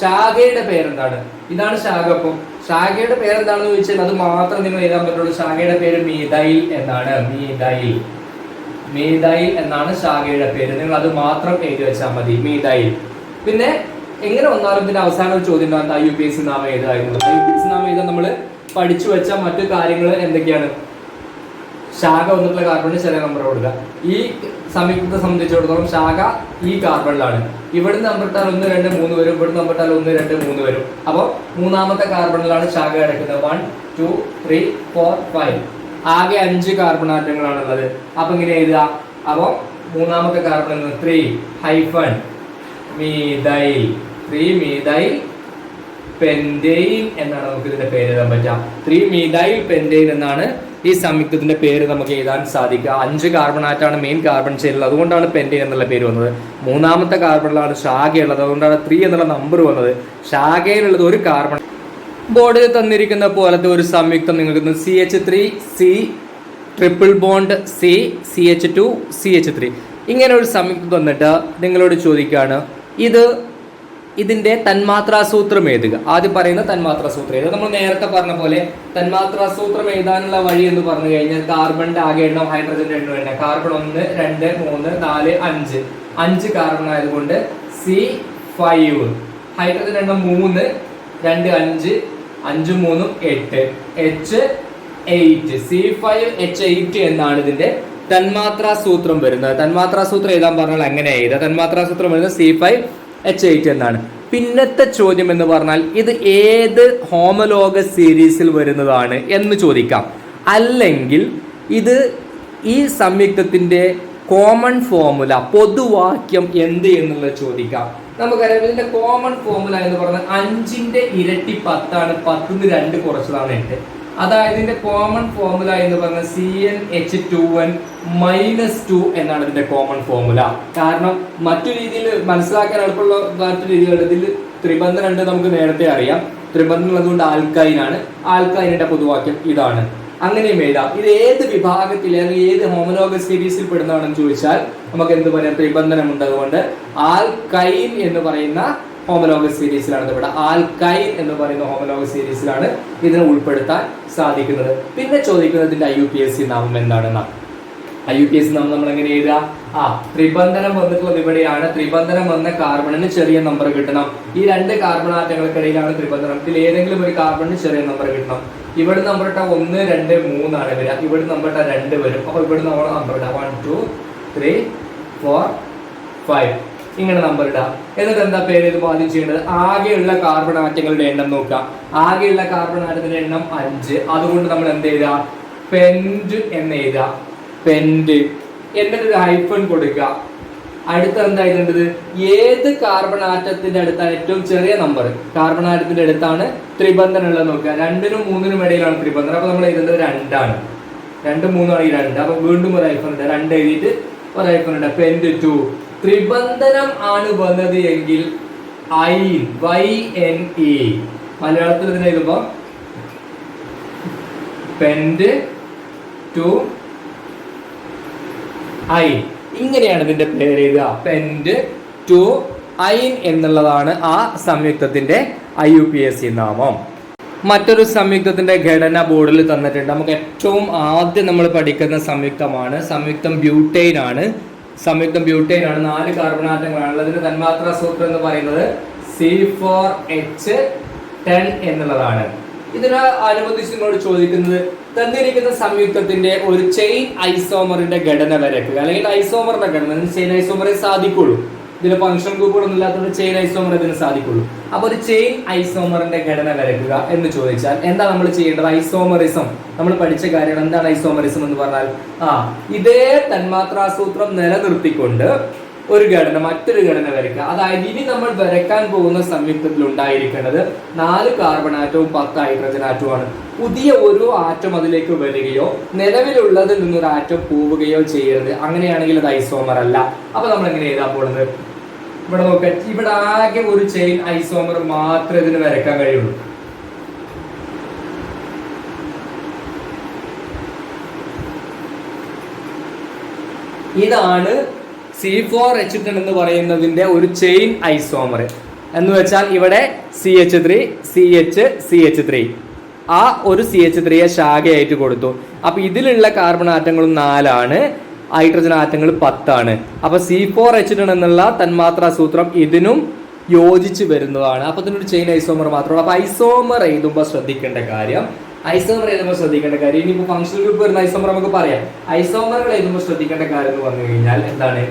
ശാഖയുടെ പേരെന്താണ്? ഇതാണ് ശാഖ. അപ്പം ശാഖയുടെ പേരെന്താണെന്ന് ചോദിച്ചാൽ അത് മാത്രം നിങ്ങൾ എഴുതാൻ പറ്റുള്ളൂ. ശാഖയുടെ പേര് മീഥൈൽ എന്നാണ്. മീഥൈൽ എന്നാണ് ശാഖയുടെ പേര്. നിങ്ങൾ അത് മാത്രം എഴുതി വെച്ചാൽ മതി, മീഥൈൽ. പിന്നെ എങ്ങനെ വന്നാലും ഇതിന്റെ അവസാന ഒരു ചോദ്യം ഉണ്ടാകും, IUPAC നാമം എഴുതായിരുന്നു. IUPAC നാമം എഴുതാൻ നമ്മൾ പഠിച്ചു വെച്ച മറ്റു കാര്യങ്ങൾ എന്തൊക്കെയാണ്? ശാഖ വന്നിട്ടുള്ള കാർബണിന് ചെറിയ നമ്പർ കൊടുക്കുക. ഈ സംയുക്തത്തെ സംബന്ധിച്ചിടത്തോളം ശാഖ ഈ കാർബണിലാണ്. ഇവിടുന്ന് നമ്പറിട്ടാൽ 1 2 3 വരും, ഇവിടുന്ന് നമ്പറിട്ടാൽ 1 2 3 വരും. അപ്പോൾ മൂന്നാമത്തെ കാർബണിലാണ് ശാഖ കിടക്കുന്നത്. 1 2 3 4 5. ആകെ 5 കാർബൺ ആറ്റങ്ങളാണുള്ളത്. അപ്പൊ ഇങ്ങനെ എഴുതുക. അപ്പോൾ മൂന്നാമത്തെ കാർബണിൽ നിന്ന് 3 ഹൈഫൺ മീഥൈൽ, 3 മീഥൈൽ പെന്റെയ്ൻ എന്നാണ് നമുക്ക് ഇതിന്റെ പേര് എഴുതാൻ പറ്റുക. 3 മീഥൈൽ പെന്റെയ്ൻ എന്നാണ് ഈ സംയുക്തത്തിന്റെ പേര് നമുക്ക് എഴുതാൻ സാധിക്കുക. 5 കാർബൺ ആറ്റാണ് മെയിൻ കാർബൺ ചെയിനിൽ, അതുകൊണ്ടാണ് പെന്റെയ്ൻ എന്നുള്ള പേര് വന്നത്. മൂന്നാമത്തെ കാർബണിലാണ് ശാഖയുള്ളത്, അതുകൊണ്ടാണ് 3 എന്നുള്ള നമ്പർ വന്നത്. ശാഖയിലുള്ളത് ഒരു കാർബൺ. ബോർഡിൽ തന്നിരിക്കുന്ന പോലത്തെ ഒരു സംയുക്തം നിങ്ങൾക്ക് CH3C triple bond C CH2 CH3 ഇങ്ങനെ ഒരു സംയുക്തം തന്നിട്ട് നിങ്ങളോട് ചോദിക്കുകയാണ് ഇതിന്റെ തന്മാത്രാസൂത്രം എഴുതുക. ആദ്യം പറയുന്ന തന്മാത്രാസൂത്രം എഴുതുക. നമ്മൾ നേരത്തെ പറഞ്ഞ പോലെ തന്മാത്രാസൂത്രം എഴുതാനുള്ള വഴി എന്ന് പറഞ്ഞു കഴിഞ്ഞാൽ കാർബണിന്റെ ആകെ എണ്ണം ഹൈഡ്രജന്റെ എണ്ണം തന്നെ. കാർബൺ 1 2 3 4 5 5 കാർബൺ ആയതുകൊണ്ട് C5. ഹൈഡ്രജൻ എണ്ണം 3 2 5 5 3 8 H8 C5H8 എന്നാണ് ഇതിന്റെ തന്മാത്രാസൂത്രം വരുന്നത്. തന്മാത്രാസൂത്രം എഴുതാൻ പറഞ്ഞാൽ എങ്ങനെ എഴുതുക? തന്മാത്രാസൂത്രം വരുന്നത് C5H8 എന്നാണ്. പിന്നത്തെ ചോദ്യം എന്ന് പറഞ്ഞാൽ ഇത് ഏത് ഹോമലോഗസ് സീരീസിൽ വരുന്നതാണ് എന്ന് ചോദിക്കാം. അല്ലെങ്കിൽ ഇത് ഈ സംയുക്തത്തിന്റെ കോമൺ ഫോർമുല, പൊതുവാക്യം എന്ത് എന്നുള്ളത് ചോദിക്കാം. നമുക്കറിയാം ഇതിന്റെ കോമൺ ഫോർമുല എന്ന് പറഞ്ഞാൽ 5ന്റെ ഇരട്ടി 10 ആണ്. 10ന്ന് 2 കുറച്ചതാണ് 8. അതായത് ഇതിന്റെ കോമൺ ഫോർമുല എന്ന് പറഞ്ഞാൽ CnH2n -2 എന്നാണ് ഇതിന്റെ കോമൺ ഫോർമുല. കാരണം മറ്റു രീതിയിൽ മനസ്സിലാക്കാൻ എളുപ്പമുള്ള മറ്റു രീതികളുണ്ട്. ഇതിൽ ത്രിബന്ധനം ഉണ്ട്, നമുക്ക് നേരത്തെ അറിയാം. ത്രിബന്ധനം ഉള്ളതുകൊണ്ട് ആൽക്കൈനാണ്. ആൽക്കൈനിന്റെ പൊതുവാക്യം ഇതാണ്. അങ്ങനെയും എഴുതാം. ഇത് ഏത് വിഭാഗത്തിൽ അല്ലെങ്കിൽ ഏത് ഹോമലോഗസ് സീരീസിൽ പെടുന്നതാണെന്ന് ചോദിച്ചാൽ നമുക്ക് എന്ത് പറയാം? ത്രിബന്ധനം ഉണ്ട്, അതുകൊണ്ട് ആൽക്കൈൻ എന്ന് പറയുന്ന ഹോമലോഗസ് സീരീസിലാണ് ഇവിടെ. ആൽക്കൈൻ എന്ന് പറയുന്ന ഹോമലോഗസ് സീരീസിലാണ് ഇതിനെ ഉൾപ്പെടുത്താൻ സാധിക്കുന്നത്. പിന്നെ ചോദിക്കുന്നതിന്റെ IUPAC നാമം എന്താണെന്നാണ്. IUPAC നാമം നമ്മൾ എങ്ങനെ എഴുതുക? ത്രിബന്ധനം വന്നിട്ടുള്ളത് ഇവിടെയാണ്. ത്രിബന്ധനം വന്ന കാർബണിന് ചെറിയ നമ്പർ കിട്ടണം. ഈ 2 കാർബൺ ആറ്റങ്ങൾക്കിടയിലാണ് ത്രിബന്ധനം. ഇതിൽ ഏതെങ്കിലും ഒരു കാർബണിന് ചെറിയ നമ്പർ കിട്ടണം. ഇവിടെ നമ്പർ ഇട്ട 1 2 3 ആണ് വരിക. ഇവിടെ നമ്പർ ഇട്ട 2 വരും. അപ്പൊ ഇവിടെ നമ്മൾ നമ്പർ ഇടാം 1 2 3 4 5 ഇങ്ങനെ നമ്പർ ഇടാം. എന്നിട്ട് എന്താ പേര് ഇത് ആദ്യം ചെയ്യേണ്ടത്? ആകെയുള്ള കാർബൺ ആറ്റങ്ങളുടെ എണ്ണം നോക്കാം. ആകെയുള്ള കാർബൺ ആറ്റത്തിന്റെ എണ്ണം 5. അതുകൊണ്ട് നമ്മൾ എന്ത് എഴുതുക? പെന്റ് എന്ന് എഴുതുക. പെന്റ്. എന്നിട്ട് ഒരു ഹൈഫൺ കൊടുക്കുക. അടുത്ത എന്താ എഴുതേണ്ടത്? ഏത് കാർബൺ ആറ്റത്തിന്റെ അടുത്താണ് ഏറ്റവും ചെറിയ നമ്പർ? കാർബൺ ആറ്റത്തിന്റെ അടുത്താണ് ത്രിബന്ധനം ഉള്ളത് നോക്കുക. 2നും 3നും ഇടയിലാണ് ത്രിബന്ധനം. അപ്പൊ നമ്മൾ എഴുതേണ്ടത് 2 ആണ്. 2 3 ആണ് ഈ 2. അപ്പൊ വീണ്ടും ഒരു ഹൈഫൺ ഉണ്ട്. 2 എഴുതിയിട്ട് ഒരു ഹൈഫൺ ഉണ്ട്. പെന്റ് 2. ത്രിബന്ധനം ആണ് വന്നത് എങ്കിൽ YNE. മലയാളത്തിൽ ഇതിനെ എഴുതുമ്പോ പെന്റ് 2 I. ഇങ്ങനെയാണ് ഇതിന്റെ പേര് എഴുതുക. പെന്റ് 2 I എന്നുള്ളതാണ് ആ സംയുക്തത്തിന്റെ IUPAC നാമം. മറ്റൊരു സംയുക്തത്തിന്റെ ഘടന ബോർഡിൽ തന്നിട്ടുണ്ട്. നമുക്ക് ഏറ്റവും ആദ്യം നമ്മൾ പഠിക്കുന്ന സംയുക്തമാണ് സംയുക്തം ബ്യൂട്ടൈൻ ആണ്. സംയുക്തം ബ്യൂട്ടൈൻ ആണ്. 4 കാർബൺ ആറ്റങ്ങളാണ്. അതിന്റെ തന്മാത്രാ സൂത്രം എന്ന് പറയുന്നത് C4H10 എന്നുള്ളതാണ്. ഇതിന് അനുബന്ധിച്ച് നിങ്ങളോട് ചോദിക്കുന്നത് തന്നിരിക്കുന്ന സംയുക്തത്തിന്റെ ഒരു ചെയിൻ ഐസോമറിന്റെ ഘടന വരയ്ക്കുക, അല്ലെങ്കിൽ ഐസോമറിന്റെ ഘടന. ചെയിൻ ഐസോമറെ സാധിക്കുള്ളൂ. ഇതിന് ഫംഗ്ഷൻ ഗ്രൂപ്പുകളൊന്നും ഇല്ലാത്തതുകൊണ്ട് ചെയിൻ ഐസോമർ ഇതിന് സാധിക്കുള്ളൂ. അപ്പൊ ഒരു ചെയിൻ ഐസോമറിന്റെ ഘടന വരയ്ക്കുക എന്ന് ചോദിച്ചാൽ എന്താ നമ്മൾ ചെയ്യേണ്ടത്? ഐസോമറിസം നമ്മൾ പഠിച്ച കാര്യമാണ്. എന്താണ് ഐസോമറിസം എന്ന് പറഞ്ഞാൽ ഇതേ തന്മാത്രാസൂത്രം നിലനിർത്തിക്കൊണ്ട് ഒരു ഘടന മറ്റൊരു ഘടന വരയ്ക്കുക. അതായത് ഇനി നമ്മൾ വരയ്ക്കാൻ പോകുന്ന സംയുക്തത്തിൽ ഉണ്ടായിരിക്കേണ്ടത് 4 കാർബൺ ആറ്റവും 10 ഹൈഡ്രജൻ ആറ്റവുമാണ്. പുതിയ ഒരു ആറ്റം അതിലേക്ക് വരികയോ നിലവിലുള്ളതിൽ നിന്നൊരു ആറ്റം പോവുകയോ ചെയ്യരുത്. അങ്ങനെയാണെങ്കിൽ അത് ഐസോമർ അല്ല. അപ്പൊ നമ്മൾ എങ്ങനെ എഴുതാൻ പോകുന്നത്? ഇവിടെ നോക്കുക, ഇവിടെ ആകെ ഒരു ചെയിൻ ഐസോമർ മാത്രമേ ഇതിന് വരയ്ക്കാൻ കഴിയുള്ളൂ. ഇതാണ് C4H10 എന്ന് പറയുന്നതിന്റെ ഒരു ചെയിൻ ഐസോമർ എന്ന് വെച്ചാൽ ഇവിടെ CH3 CH CH3 ആ ഒരു CH3യെ ശാഖയായിട്ട് കൊടുത്തു. അപ്പൊ ഇതിലുള്ള കാർബൺ ആറ്റങ്ങളും 4 ആണ്, ഹൈഡ്രജൻ ആറ്റങ്ങൾ 10 ആണ്. അപ്പൊ C4H10 എന്നുള്ള തന്മാത്രാ സൂത്രം ഇതിനും യോജിച്ച് വരുന്നതാണ്. അപ്പൊ ഇതിനൊരു ചെയിൻ ഐസോമർ മാത്രമാണ്. അപ്പൊ ഐസോമർ എഴുതുമ്പോൾ ശ്രദ്ധിക്കേണ്ട കാര്യം ഇനിയിപ്പോ ഫംഗ്ഷണൽ ഗ്രൂപ്പ് വരുന്ന ഐസോമർ നമുക്ക് പറയാം. ഐസോമറുകൾ എഴുതുമ്പോൾ ശ്രദ്ധിക്കേണ്ട കാര്യം എന്ന് പറഞ്ഞു കഴിഞ്ഞാൽ എന്താണ്?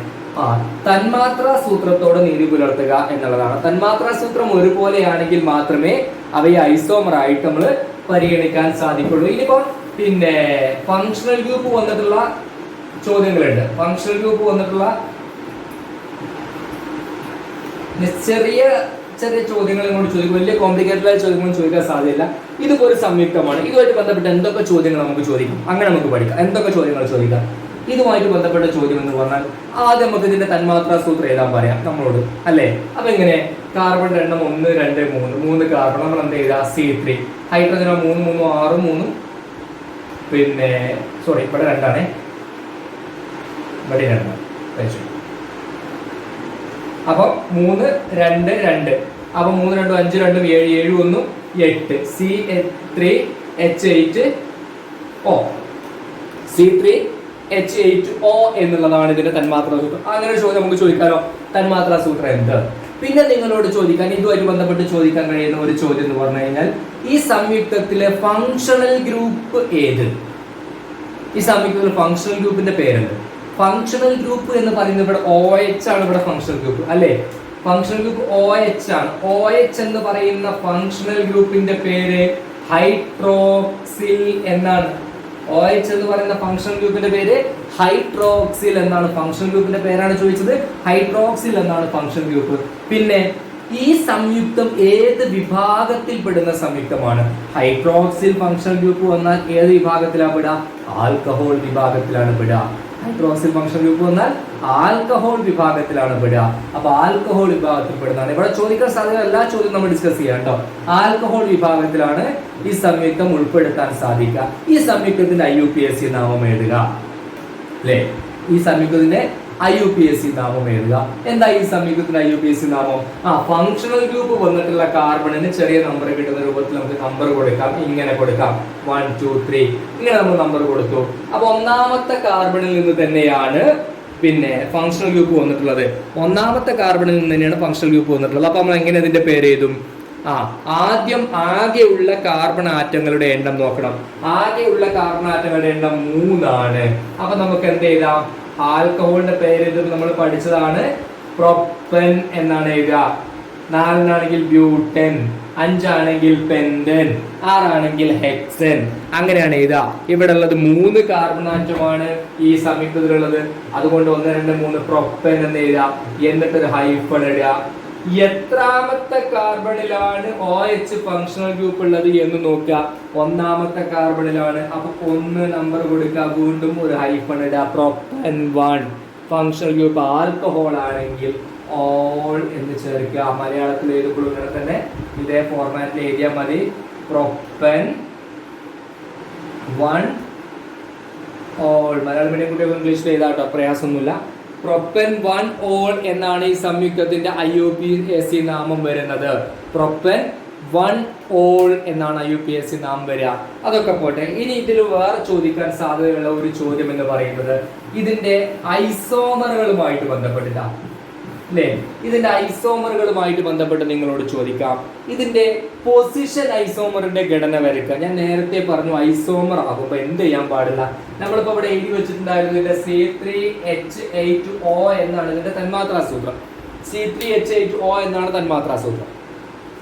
തന്മാത്രാ സൂത്രത്തോട് നീതി പുലർത്തുക എന്നുള്ളതാണ്. തന്മാത്രാ സൂത്രം ഒരുപോലെയാണെങ്കിൽ മാത്രമേ അവയെ ഐസോമർ ആയിട്ട് നമ്മൾ പരിഗണിക്കാൻ സാധിക്കുള്ളൂ. ഇനിയിപ്പോ ഫംഗ്ഷണൽ ഗ്രൂപ്പ് വന്നിട്ടുള്ള ചോദ്യങ്ങളുണ്ട്. ഫംഗ്ഷണൽ ഗ്രൂപ്പ് വന്നിട്ടുള്ള ചെറിയ ചെറിയ ചോദ്യങ്ങൾ ഇങ്ങോട്ട് ചോദിക്കും. വലിയ കോംപ്ലിക്കേറ്റഡ് ആയ ചോദ്യങ്ങൾ ചോദിക്കാൻ സാധ്യതയില്ല. ഇതിപ്പോ ഒരു സംയുക്തമാണ്. ഇതുമായിട്ട് ബന്ധപ്പെട്ട് എന്തൊക്കെ ചോദ്യങ്ങൾ നമുക്ക് ചോദിക്കാം, അങ്ങനെ നമുക്ക് പഠിക്കാം. എന്തൊക്കെ ചോദ്യങ്ങൾ ചോദിക്കാം? ഇതുമായിട്ട് ബന്ധപ്പെട്ട ചോദ്യം എന്ന് പറഞ്ഞാൽ ആദ്യം നമുക്ക് ഇതിന്റെ തന്മാത്രാ സൂത്രം എഴുതാൻ പറയാം നമ്മളോട്, അല്ലേ? അപ്പൊ എങ്ങനെ? കാർബൺ എണ്ണം 1 2 3 കാർബൺ നമ്മൾ എന്ത് ചെയ്താ? C3. ഹൈഡ്രജൻ 3 3 6 3 സോറി ഇവിടെ 2 ആണ്, ഇവിടെ 2. അപ്പൊ 3 2 2 അപ്പൊ 3 2 5 2 7 7 1 8 C3H8O C3H8O എന്നുള്ളതാണ് ഇതിന്റെ തന്മാത്രാ സൂത്രം. അങ്ങനെ ചോദ്യം നമുക്ക് ചോദിക്കാനോ? തന്മാത്രാ സൂത്രം എന്ത്? പിന്നെ നിങ്ങളോട് ചോദിക്കാൻ ഇതുമായിട്ട് ബന്ധപ്പെട്ട് ചോദിക്കാൻ കഴിയുന്ന ഒരു ചോദ്യം എന്ന് പറഞ്ഞു കഴിഞ്ഞാൽ ഈ സംയുക്തത്തിലെ ഫങ്ഷണൽ ഗ്രൂപ്പ് ഏത്? ഈ സംയുക്തത്തിലെ ഫങ്ഷണൽ ഗ്രൂപ്പിന്റെ പേരെന്ത്? ഫങ്ഷണൽ ഗ്രൂപ്പ് എന്ന് പറയുന്നത് ഇവിടെ OH ആണ്. ഇവിടെ ഫങ്ഷണൽ ഗ്രൂപ്പ് അല്ലേ? ഫങ്ഷണൽ ഗ്രൂപ്പ് OH ആണ്. OH എന്ന് പറയുന്ന ഫങ്ഷണൽ ഗ്രൂപ്പിന്റെ പേര് ഹൈഡ്രോക്സിൽ എന്നാണ്. OH എന്ന് പറയുന്ന ഫങ്ഷണൽ ഗ്രൂപ്പിന്റെ പേര് ഹൈഡ്രോക്സിൽ എന്നാണ്. ഫങ്ഷണൽ ഗ്രൂപ്പിന്റെ പേരാണ് ചോദിച്ചത്. ഹൈഡ്രോക്സിൽ എന്നാണ് ഫങ്ഷണൽ ഗ്രൂപ്പ്. പിന്നെ ഈ സംയുക്തം ഏത് വിഭാഗത്തിൽ പെടുന്ന സംയുക്തമാണ്? ഹൈഡ്രോക്സിൽ ഫങ്ഷണൽ ഗ്രൂപ്പ് വന്നാൽ ഏത് വിഭാഗത്തിലാണ് പെടുക? ആൽക്കഹോൾ വിഭാഗത്തിലാണ് പെടുക. ഹൈഡ്രോക്സിൽ ഫങ്ഷണൽ ഗ്രൂപ്പ് വന്നാൽ ആൽക്കഹോൾ വിഭാഗത്തിലാണ് പെടുക. അപ്പൊ ആൽക്കഹോൾ വിഭാഗത്തിൽ പെടുന്നതാണ്. ഇവിടെ ചോദിക്കാൻ സാധ്യത എല്ലാ ചോദ്യം നമ്മൾ ഡിസ്കസ് ചെയ്യാം കേട്ടോ. ആൽക്കഹോൾ വിഭാഗത്തിലാണ് ഈ സംയുക്തം ഉൾപ്പെടുത്താൻ സാധിക്കുക. ഈ സംയുക്തത്തിന്റെ IUPAC നാമം എഴുതുക, അല്ലേ? ഈ സംയുക്തത്തിന്റെ IUPAC നാമം എഴുതുക. എന്താ ഈ സംയുക്തത്തിന്റെ IUPAC നാമം? ഫങ്ഷണൽ ഗ്രൂപ്പ് വന്നിട്ടുള്ള കാർബണിന് ചെറിയ നമ്പർ കിട്ടുന്ന രൂപത്തിൽ നമുക്ക് നമ്പർ കൊടുക്കാം. ഇങ്ങനെ കൊടുക്കാം 1 2 3 ഇങ്ങനെ നമ്മൾ നമ്പർ കൊടുത്തു. അപ്പൊ ഒന്നാമത്തെ കാർബണിൽ നിന്ന് തന്നെയാണ് ഫങ്ഷണൽ ഗ്രൂപ്പ് വന്നിട്ടുള്ളത്. ഒന്നാമത്തെ കാർബണിൽ നിന്ന് തന്നെയാണ് ഫങ്ഷണൽ ഗ്രൂപ്പ് വന്നിട്ടുള്ളത്. അപ്പൊ നമ്മൾ എങ്ങനെ ഇതിന്റെ പേര് എഴുതും? ആദ്യം ആകെയുള്ള കാർബൺ ആറ്റങ്ങളുടെ എണ്ണം നോക്കണം. ആകെയുള്ള കാർബൺ ആറ്റങ്ങളുടെ എണ്ണം 3 ആണ്. അപ്പൊ നമുക്ക് എന്ത് എഴുതാം? ആൽക്കഹോളിന്റെ പേര് ഇത് നമ്മൾ പഠിച്ചതാണ്. പ്രൊപ്പൻ എന്നാണ് എഴുതുക. 4 ബ്യൂട്ടൻ, 5 പെന്റൻ, 6 ഹെക്സൻ. അങ്ങനെയാണ് എഴുതുക. ഇവിടെ ഉള്ളത് 3 കാർബൺ ആറ്റമാണ് ഈ സംയുക്തത്തിലുള്ളത്. അതുകൊണ്ട് 1 2 3 പ്രൊപ്പൻ എന്ന് എഴുതുക. എന്നിട്ടൊരു ഹൈഫൺ ഇടുക. എത്രാമത്തെ കാർബണിലാണ് OH ഫങ്ഷണൽ ഗ്രൂപ്പ് ഉള്ളത് എന്ന് നോക്കുക. ഒന്നാമത്തെ കാർബണിലാണ്. അപ്പൊ 1 നമ്പർ കൊടുക്കുക. വീണ്ടും ഒരു ഹൈഫൺ ഇടുക. പ്രൊപ്പൻ 1 ഫങ്ഷണൽ ഗ്രൂപ്പ് ആൽക്കഹോൾ ആണെങ്കിൽ ഓൾ എന്ന് ചേർക്കുക. മലയാളത്തിൽ എഴുതുമ്പോൾ ഇങ്ങനെ തന്നെ ഇതേ ഫോർമാറ്റിൽ എഴുതിയാൽ മതി. Propan 1 all. മലയാളം മീഡിയം കുട്ടികൾക്ക് ഇംഗ്ലീഷിൽ എഴുതാട്ടോ, പ്രയാസമൊന്നുമില്ല. പ്രൊപ്പൻ 1 ഓൾ എന്നാണ് ഈ സംയുക്തത്തിന്റെ IUPAC നാമം വരുന്നത്. പ്രൊപ്പൻ 1 ഓൾ എന്നാണ് IUPAC നാമം വരിക. അതൊക്കെ പോട്ടെ. ഇനി ഇതിൽ വേറെ ചോദിക്കാൻ സാധ്യതയുള്ള ഒരു ചോദ്യം എന്ന് പറയുന്നത് ഇതിന്റെ ഐസോമറുകളുമായിട്ട് ബന്ധപ്പെട്ടിട്ടാണ്, അല്ലേ? ഇതിന്റെ ഐസോമറുകളുമായിട്ട് ബന്ധപ്പെട്ട് നിങ്ങളോട് ചോദിക്കാം. ഇതിന്റെ പൊസിഷൻ ഐസോമറിന്റെ ഘടന വരയ്ക്കുക. ഞാൻ നേരത്തെ പറഞ്ഞു ഐസോമർ ആകുമ്പോൾ എന്ത് ചെയ്യാൻ പാടില്ല. നമ്മളിപ്പോ ഇവിടെ എഴുതി വെച്ചിട്ടുണ്ടായിരുന്നു ഇതിന്റെ C3H8O എന്നാണ് ഇതിന്റെ തന്മാത്രാ സൂത്രം. C3H8O എന്നാണ് തന്മാത്രാ സൂത്രം.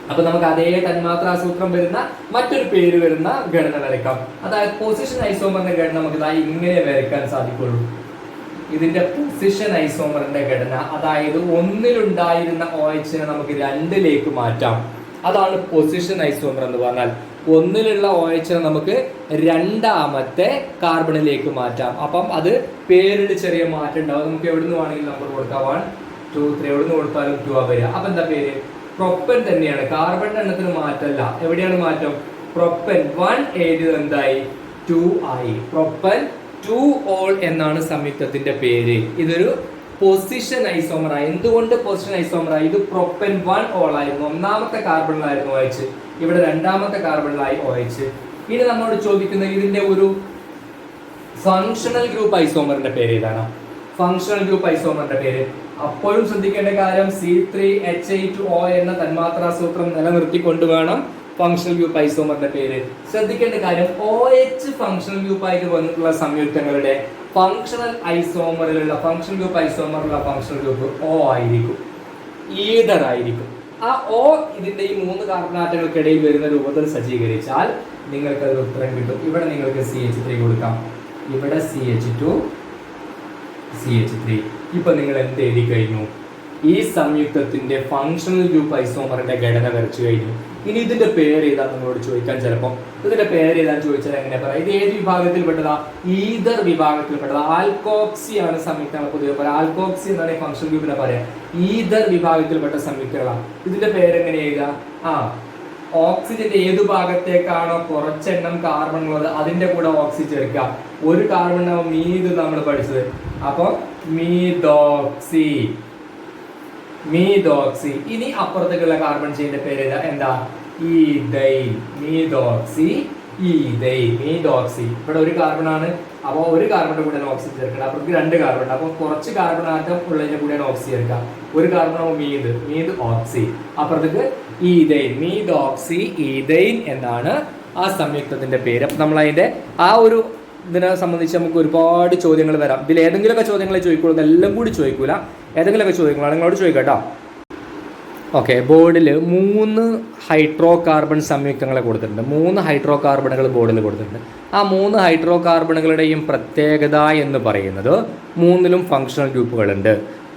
അപ്പൊ നമുക്ക് അതേ തന്മാത്രാ സൂത്രം വരുന്ന മറ്റൊരു പേര് വരുന്ന ഘടന വരയ്ക്കാം. അതായത് പൊസിഷൻ ഐസോമറിന്റെ ഘടന നമുക്ക് ഇങ്ങനെ വരയ്ക്കാൻ സാധിക്കുള്ളൂ. ഇതിന്റെ പൊസിഷൻ ഐസോമറിന്റെ ഘടന, അതായത് ഒന്നിലുണ്ടായിരുന്ന OH നെ നമുക്ക് രണ്ടിലേക്ക് മാറ്റാം. അതാണ് പൊസിഷൻ ഐസോമർ എന്ന് പറഞ്ഞാൽ. ഒന്നിലുള്ള OH നെ നമുക്ക് രണ്ടാമത്തെ കാർബണിലേക്ക് മാറ്റാം. അപ്പം അത് പേരിൽ ചെറിയ മാറ്റം ഉണ്ടാവും. നമുക്ക് എവിടുന്ന് വേണമെങ്കിലും നമ്പർ കൊടുക്കാം. 1 2 3 എവിടുന്ന് കൊടുത്താലും 2 ആ വരിക. അപ്പൊ എന്താ പേര്? പ്രൊപ്പൻ തന്നെയാണ്. കാർബണിന്റെ എണ്ണത്തിന് മാറ്റമല്ല. എവിടെയാണ് മാറ്റം? പ്രൊപ്പൻ 1 എഴുതിയത് എന്തായി? 2 ആയി. പ്രൊപ്പൻ 2-ol എന്നാണ് സംയുക്തത്തിന്റെ പേര്. ഇതൊരു പൊസിഷൻ ഐസോമറായി. എന്തുകൊണ്ട് പൊസിഷൻ ഐസോമറായി? ഇത് പ്രൊപ്പൻ 1-ol ആയിരുന്നു. ഒന്നാമത്തെ കാർബണിലായിരുന്നു OH, ഇവിടെ രണ്ടാമത്തെ കാർബണിലായി OH. ഇനി നമ്മോട് ചോദിക്കുന്നത് ഇതിന്റെ ഒരു ഫങ്ഷണൽ ഗ്രൂപ്പ് ഐസോമറിന്റെ പേര് ഏതാണ്? ഫങ്ഷണൽ ഗ്രൂപ്പ് ഐസോമറിന്റെ പേര് അപ്പോഴും ശ്രദ്ധിക്കേണ്ട കാര്യം C3H8O എന്ന തന്മാത്രാ സൂത്രം നിലനിർത്തിക്കൊണ്ട് വേണം ഫങ്ഷണൽ ഗ്രൂപ്പ് ഐസോമറിന്റെ പേര്. ശ്രദ്ധിക്കേണ്ട കാര്യം OH ഫങ്ഷണൽ ഗ്രൂപ്പ് ആയിട്ട് വന്നിട്ടുള്ള സംയുക്തങ്ങളുടെ ഫങ്ഷണൽ ഐസോമറിലുള്ള ഫങ്ഷണൽ ഗ്രൂപ്പ് ഐസോമറിലുള്ള ഫങ്ഷണൽ ഗ്രൂപ്പ് O ആയിരിക്കും, ഈതർ ആയിരിക്കും. ആ O ഇതിന്റെ ഈ 3 കാർബൺ ആറ്റങ്ങൾക്കിടയിൽ വരുന്ന രൂപത്തിൽ സജ്ജീകരിച്ചാൽ നിങ്ങൾക്ക് അത് ഉത്തരം കിട്ടും. ഇവിടെ നിങ്ങൾക്ക് CH3 കൊടുക്കാം, ഇവിടെ CH2 CH3. ഇപ്പൊ നിങ്ങൾ എന്ത് എഴുതി കഴിഞ്ഞു? ഈ സംയുക്തത്തിന്റെ ഫങ്ഷണൽ ഗ്രൂപ്പ് ഐസോമറിന്റെ ഘടന വരച്ചു കഴിഞ്ഞു. ഇനി ഇതിന്റെ പേര് ഏതാ നിങ്ങളോട് ചോദിക്കാൻ ചിലപ്പോൾ. ഇതിന്റെ പേര് ഏതാന്ന് ചോദിച്ചാൽ എങ്ങനെ പറയാം? ഇത് ഏത് വിഭാഗത്തിൽപ്പെട്ടതാ? ഈതർ വിഭാഗത്തിൽപ്പെട്ടതാ. ആൽക്കോക്സി ആണ് സംയുക്തങ്ങൾ പൊതുവെ പറയാം. ആൽക്കോക്സി എന്നാണ് ഈ ഫങ്ഷണൽ ഗ്രൂപ്പിനെ പറയാം. ഈതർ വിഭാഗത്തിൽപ്പെട്ട സംയുക്തങ്ങളാണ്. ഇതിന്റെ പേരെങ്ങനെ എഴുതാം? ഓക്സിജന്റെ ഏത് ഭാഗത്തേക്കാണോ കുറച്ചെണ്ണം കാർബൺ ഉള്ളത് അതിന്റെ കൂടെ ഓക്സി ചേർക്കുക. ഒരു കാർബൺ മീത് നമ്മൾ പഠിച്ചത്. അപ്പൊ മീതോക്സി. ഇനി അപ്പുറത്തേക്കുള്ള കാർബൺ ചെയിന്റെ പേര് എന്താ? ഈഥൈൻ. മീതോക്സി ഈഥൈൻ. മീതോക്സി. ഇവിടെ ഒരു കാർബൺ ആണ്. അപ്പൊ ഒരു കാർബണിന്റെ കൂടെ ഓക്സിജൻ ചേർക്കണം. അപ്പുറത്തേക്ക് 2 കാർബൺ. അപ്പൊ കുറച്ച് കാർബൺ ആറ്റം ഉള്ളതിന്റെ കൂടെയാണ് ഓക്സിജൻ ചേർക്കുക. ഒരു കാർബൺ ആവും മീത് ഓക്സി. അപ്പുറത്തേക്ക് ഈഥൈൻ. മീതോക്സി ഈഥൈൻ എന്നാണ് ആ സംയുക്തത്തിന്റെ പേര്. അപ്പൊ നമ്മൾ അതിന്റെ ആ ഒരു ഇതിനെ സംബന്ധിച്ച് നമുക്ക് ഒരുപാട് ചോദ്യങ്ങൾ വരാം. ഇതിൽ ഏതെങ്കിലുമൊക്കെ ചോദ്യങ്ങളെ ചോദിക്കുള്ളൂ, എല്ലാം കൂടി ചോദിക്കൂല. ഏതെങ്കിലുമൊക്കെ ചോദ്യങ്ങളാണ് നിങ്ങളോട് ചോദിക്കാം. ഓക്കെ, ബോർഡിൽ 3 ഹൈഡ്രോ കാർബൺ സംയുക്തങ്ങളെ കൊടുത്തിട്ടുണ്ട്. 3 ഹൈഡ്രോ കാർബണുകൾ ബോർഡിൽ കൊടുത്തിട്ടുണ്ട്. ആ 3 ഹൈഡ്രോ കാർബണുകളുടെയും പ്രത്യേകത എന്ന് പറയുന്നത് 3ലും ഫങ്ഷണൽ ഗ്രൂപ്പുകളുണ്ട്.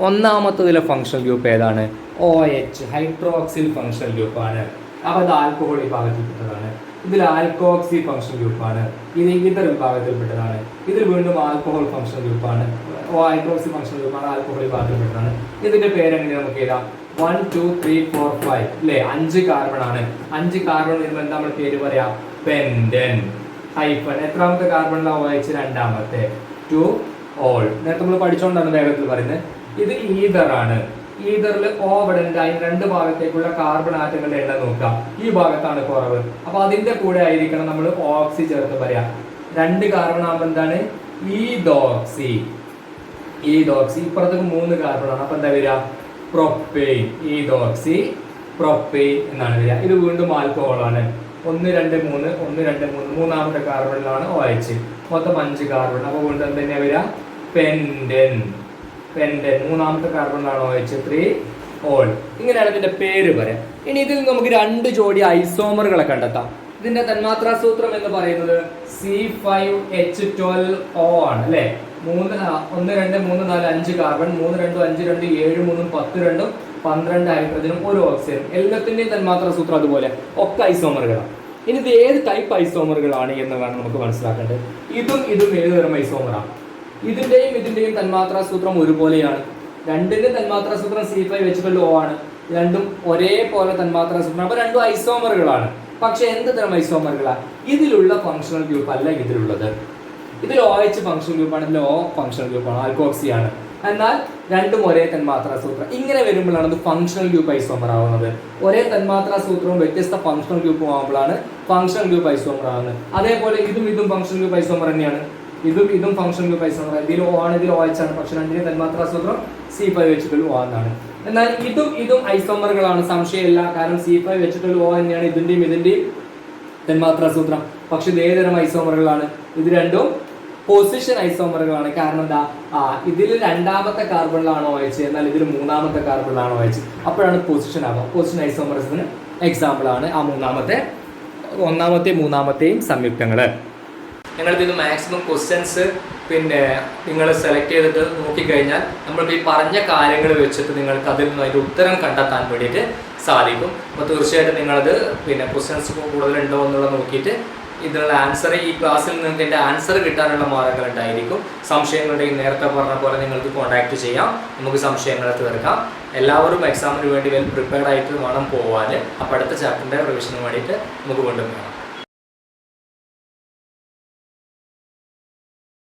ഒന്നാമത്തതിലെ ഫങ്ഷണൽ ഗ്രൂപ്പ് ഏതാണ്? OH, ഹൈഡ്രോക്സിൽ ഫങ്ഷണൽ ഗ്രൂപ്പാണ്. അപ്പോൾ അത് ആൽക്കഹോൾ വിഭാഗത്തിൽപ്പെട്ടതാണ്. ഇതിൽ ആൽക്കോക്സി ഫങ്ഷണൽ ഗ്രൂപ്പാണ്. ഇത് ഈതർ വിഭാഗത്തിൽപ്പെട്ടതാണ്. ഇതിൽ വീണ്ടും ആൽക്കഹോൾ ഫങ്ഷണൽ ഗ്രൂപ്പാണ്. ഹൈഡ്രോക്സി ഫങ്ഷണൽ ഗ്രൂപ്പാണ്. ആൽക്കഹോൾ വിഭാഗത്തിൽപ്പെട്ടതാണ്. ഇതിന്റെ പേരെങ്ങനെ നമുക്ക് എഴുതാം? 1 2 3 4 5 അല്ലേ? 5 കാർബൺ ആണ്. 5 കാർബൺ വരുമ്പോൾ എന്താ നമ്മൾ പേര് പറയാം? പെൻഡൻ. ഹൈഫൻ. എത്രാമത്തെ കാർബണിലാണ് OH? രണ്ടാമത്തെ. 2-ol. നേരത്തെ നമ്മൾ പഠിച്ചുകൊണ്ടാണ് വേഗത്തിൽ പറയുന്നത്. ഇത് ഈതർ ആണ്. ഈതറിൽ O ഇവിടെ ഉണ്ട്. അതിന് 2 ഭാഗത്തേക്കുള്ള കാർബൺ ആറ്റങ്ങളുടെ എണ്ണം നോക്കാം. ഈ ഭാഗത്താണ് കുറവ്. അപ്പൊ അതിന്റെ കൂടെ ആയിരിക്കണം നമ്മൾ ഓക്സി ചേർത്ത് പറയാം. 2 കാർബൺ ആകുമ്പോൾ എന്താണ്? ഈതോക്സി. ഇപ്പുറത്തേക്ക് 3 കാർബൺ ആണ്. അപ്പൊ എന്താ വരിക? പ്രൊപ്പെയിൻ. ഈതോക്സി പ്രൊപ്പെയിൻ എന്നാണ് വരിക. ഇത് വീണ്ടും ആൽക്കഹോൾ ആണ്. 1 2 3 മൂന്നാമത്തെ കാർബണിലാണ് OH. മൊത്തം 5 കാർബൺ. അപ്പൊ വീണ്ടും എന്തെന്നെയാ വരിക? പെൻഡൻ. മൂന്നാമത്തെ കാർബണിലാണ് OH. 3-ol. ഇങ്ങനെയാണ് ഇതിന്റെ പേര് പറയാം. ഇനി ഇതിൽ നമുക്ക് 2 ജോഡി ഐസോമറുകളെ കണ്ടെത്താം. ഇതിന്റെ തന്മാത്രാ സൂത്രം എന്ന് പറയുന്നത് C5H12O ആണ് അല്ലെ? 1 2 3 4 5 കാർബൺ, 3 2 5 2 7 3 10 2 12 ഹൈഡ്രജനും 1 ഓക്സിജനും. എല്ലാത്തിന്റെയും തന്മാത്രാ സൂത്രം അതുപോലെ ഒക്കെ ഐസോമറുകളാണ്. ഇനി ഇത് ഏത് ടൈപ്പ് ഐസോമറുകളാണ് എന്ന് വേണം നമുക്ക് മനസ്സിലാക്കേണ്ടത്. ഇതും ഏത് തരം ഐസോമറാണ്? ഇതിന്റെയും തന്മാത്രാ സൂത്രം ഒരുപോലെയാണ്. രണ്ടിന്റെ തന്മാത്രാ സൂത്രം C5H12O ആണ്. രണ്ടും ഒരേപോലെ തന്മാത്രാ സൂത്രം. അപ്പൊ രണ്ടും ഐസോമറുകളാണ്. പക്ഷെ എന്ത് തരം ഐസോമറുകളാണ്? ഇതിലുള്ള ഫങ്ഷണൽ ഗ്രൂപ്പ് അല്ല ഇതിലുള്ളത്. ഇതിൽ OH ഫങ്ഷണൽ ഗ്രൂപ്പാണ്, ഇതിൽ O ഫങ്ഷണൽ ഗ്രൂപ്പാണ്, ആൽക്കോക്സി ആണ്. എന്നാൽ രണ്ടും ഒരേ തന്മാത്രാ സൂത്രം. ഇങ്ങനെ വരുമ്പോഴാണ് ഇത് ഫങ്ഷണൽ ഗ്രൂപ്പ് ഐസോമർ ആവുന്നത്. ഒരേ തന്മാത്രാ സൂത്രവും വ്യത്യസ്ത ഫങ്ഷണൽ ഗ്രൂപ്പും ആകുമ്പോഴാണ് ഫങ്ഷണൽ ഗ്രൂപ്പ് ഐസോമർ ആവുന്നത്. അതേപോലെ ഇതും ഫങ്ഷണൽ ഗ്രൂപ്പ് ഐസോമർ തന്നെയാണ്. ഇതും ഫങ്ഷണൽ ഗ്രൂപ്പ് ഐസോമർ. ഇതിൽ O ആണ്, ഇതിൽ OH ആണ്. പക്ഷെ രണ്ടിന്റെ തന്മാത്രാ സൂത്രം C5H12O എന്നാണ്. എന്നാൽ ഇതും ഐസോമറുകളാണ്, സംശയമില്ല. കാരണം C5H12O തന്നെയാണ് ഇതിന്റെയും തന്മാത്രാ സൂത്രം. പക്ഷെ ഇത് ഏതുതരം ഐസോമറുകളാണ്? ഇത് രണ്ടും പൊസിഷൻ ഐസോമറുകളാണ്. കാരണം എന്താ, ഇതിൽ രണ്ടാമത്തെ കാർബണിലാണോ OH, എന്നാൽ ഇതിൽ മൂന്നാമത്തെ കാർബണിലാണോ OH, അപ്പോഴാണ് പൊസിഷൻ ആവുക. പൊസിഷൻ ഐസോമറിസത്തിന് എക്സാമ്പിൾ ആണ് ആ ഒന്നാമത്തെയും മൂന്നാമത്തെയും സംയുക്തങ്ങൾ. നിങ്ങളിത് മാക്സിമം ക്വസ്റ്റ്യൻസ് പിന്നെ നിങ്ങൾ സെലക്ട് ചെയ്തിട്ട് നോക്കിക്കഴിഞ്ഞാൽ നമ്മളിപ്പോൾ ഈ പറഞ്ഞ കാര്യങ്ങൾ വെച്ചിട്ട് നിങ്ങൾക്ക് അതിൽ നിന്ന് അതിൻ്റെ ഉത്തരം കണ്ടെത്താൻ വേണ്ടിയിട്ട് സാധിക്കും. അപ്പോൾ തീർച്ചയായിട്ടും നിങ്ങളത് പിന്നെ ക്വസ്റ്റ്യൻസ് കൂടുതലുണ്ടോ എന്നുള്ളത് നോക്കിയിട്ട് ഇതിനുള്ള ആൻസർ, ഈ ക്ലാസ്സിൽ നിങ്ങൾക്ക് ഇതിൻ്റെ ആൻസർ കിട്ടാനുള്ള മാർഗ്ഗങ്ങൾ ഉണ്ടായിരിക്കും. സംശയങ്ങളുണ്ടെങ്കിൽ നേരത്തെ പറഞ്ഞ പോലെ നിങ്ങൾക്ക് കോൺടാക്ട് ചെയ്യാം, നമുക്ക് സംശയങ്ങൾ തീർക്കാം. എല്ലാവരും എക്സാമിന് വേണ്ടി വെൽ പ്രിപ്പയർഡ് ആയിട്ട് വേണം പോകാൻ. അപ്പോൾ അടുത്ത ചാപ്റ്ററിൻ്റെ റിവിഷന് വേണ്ടിയിട്ട് നമുക്ക് വീണ്ടും കാണാം.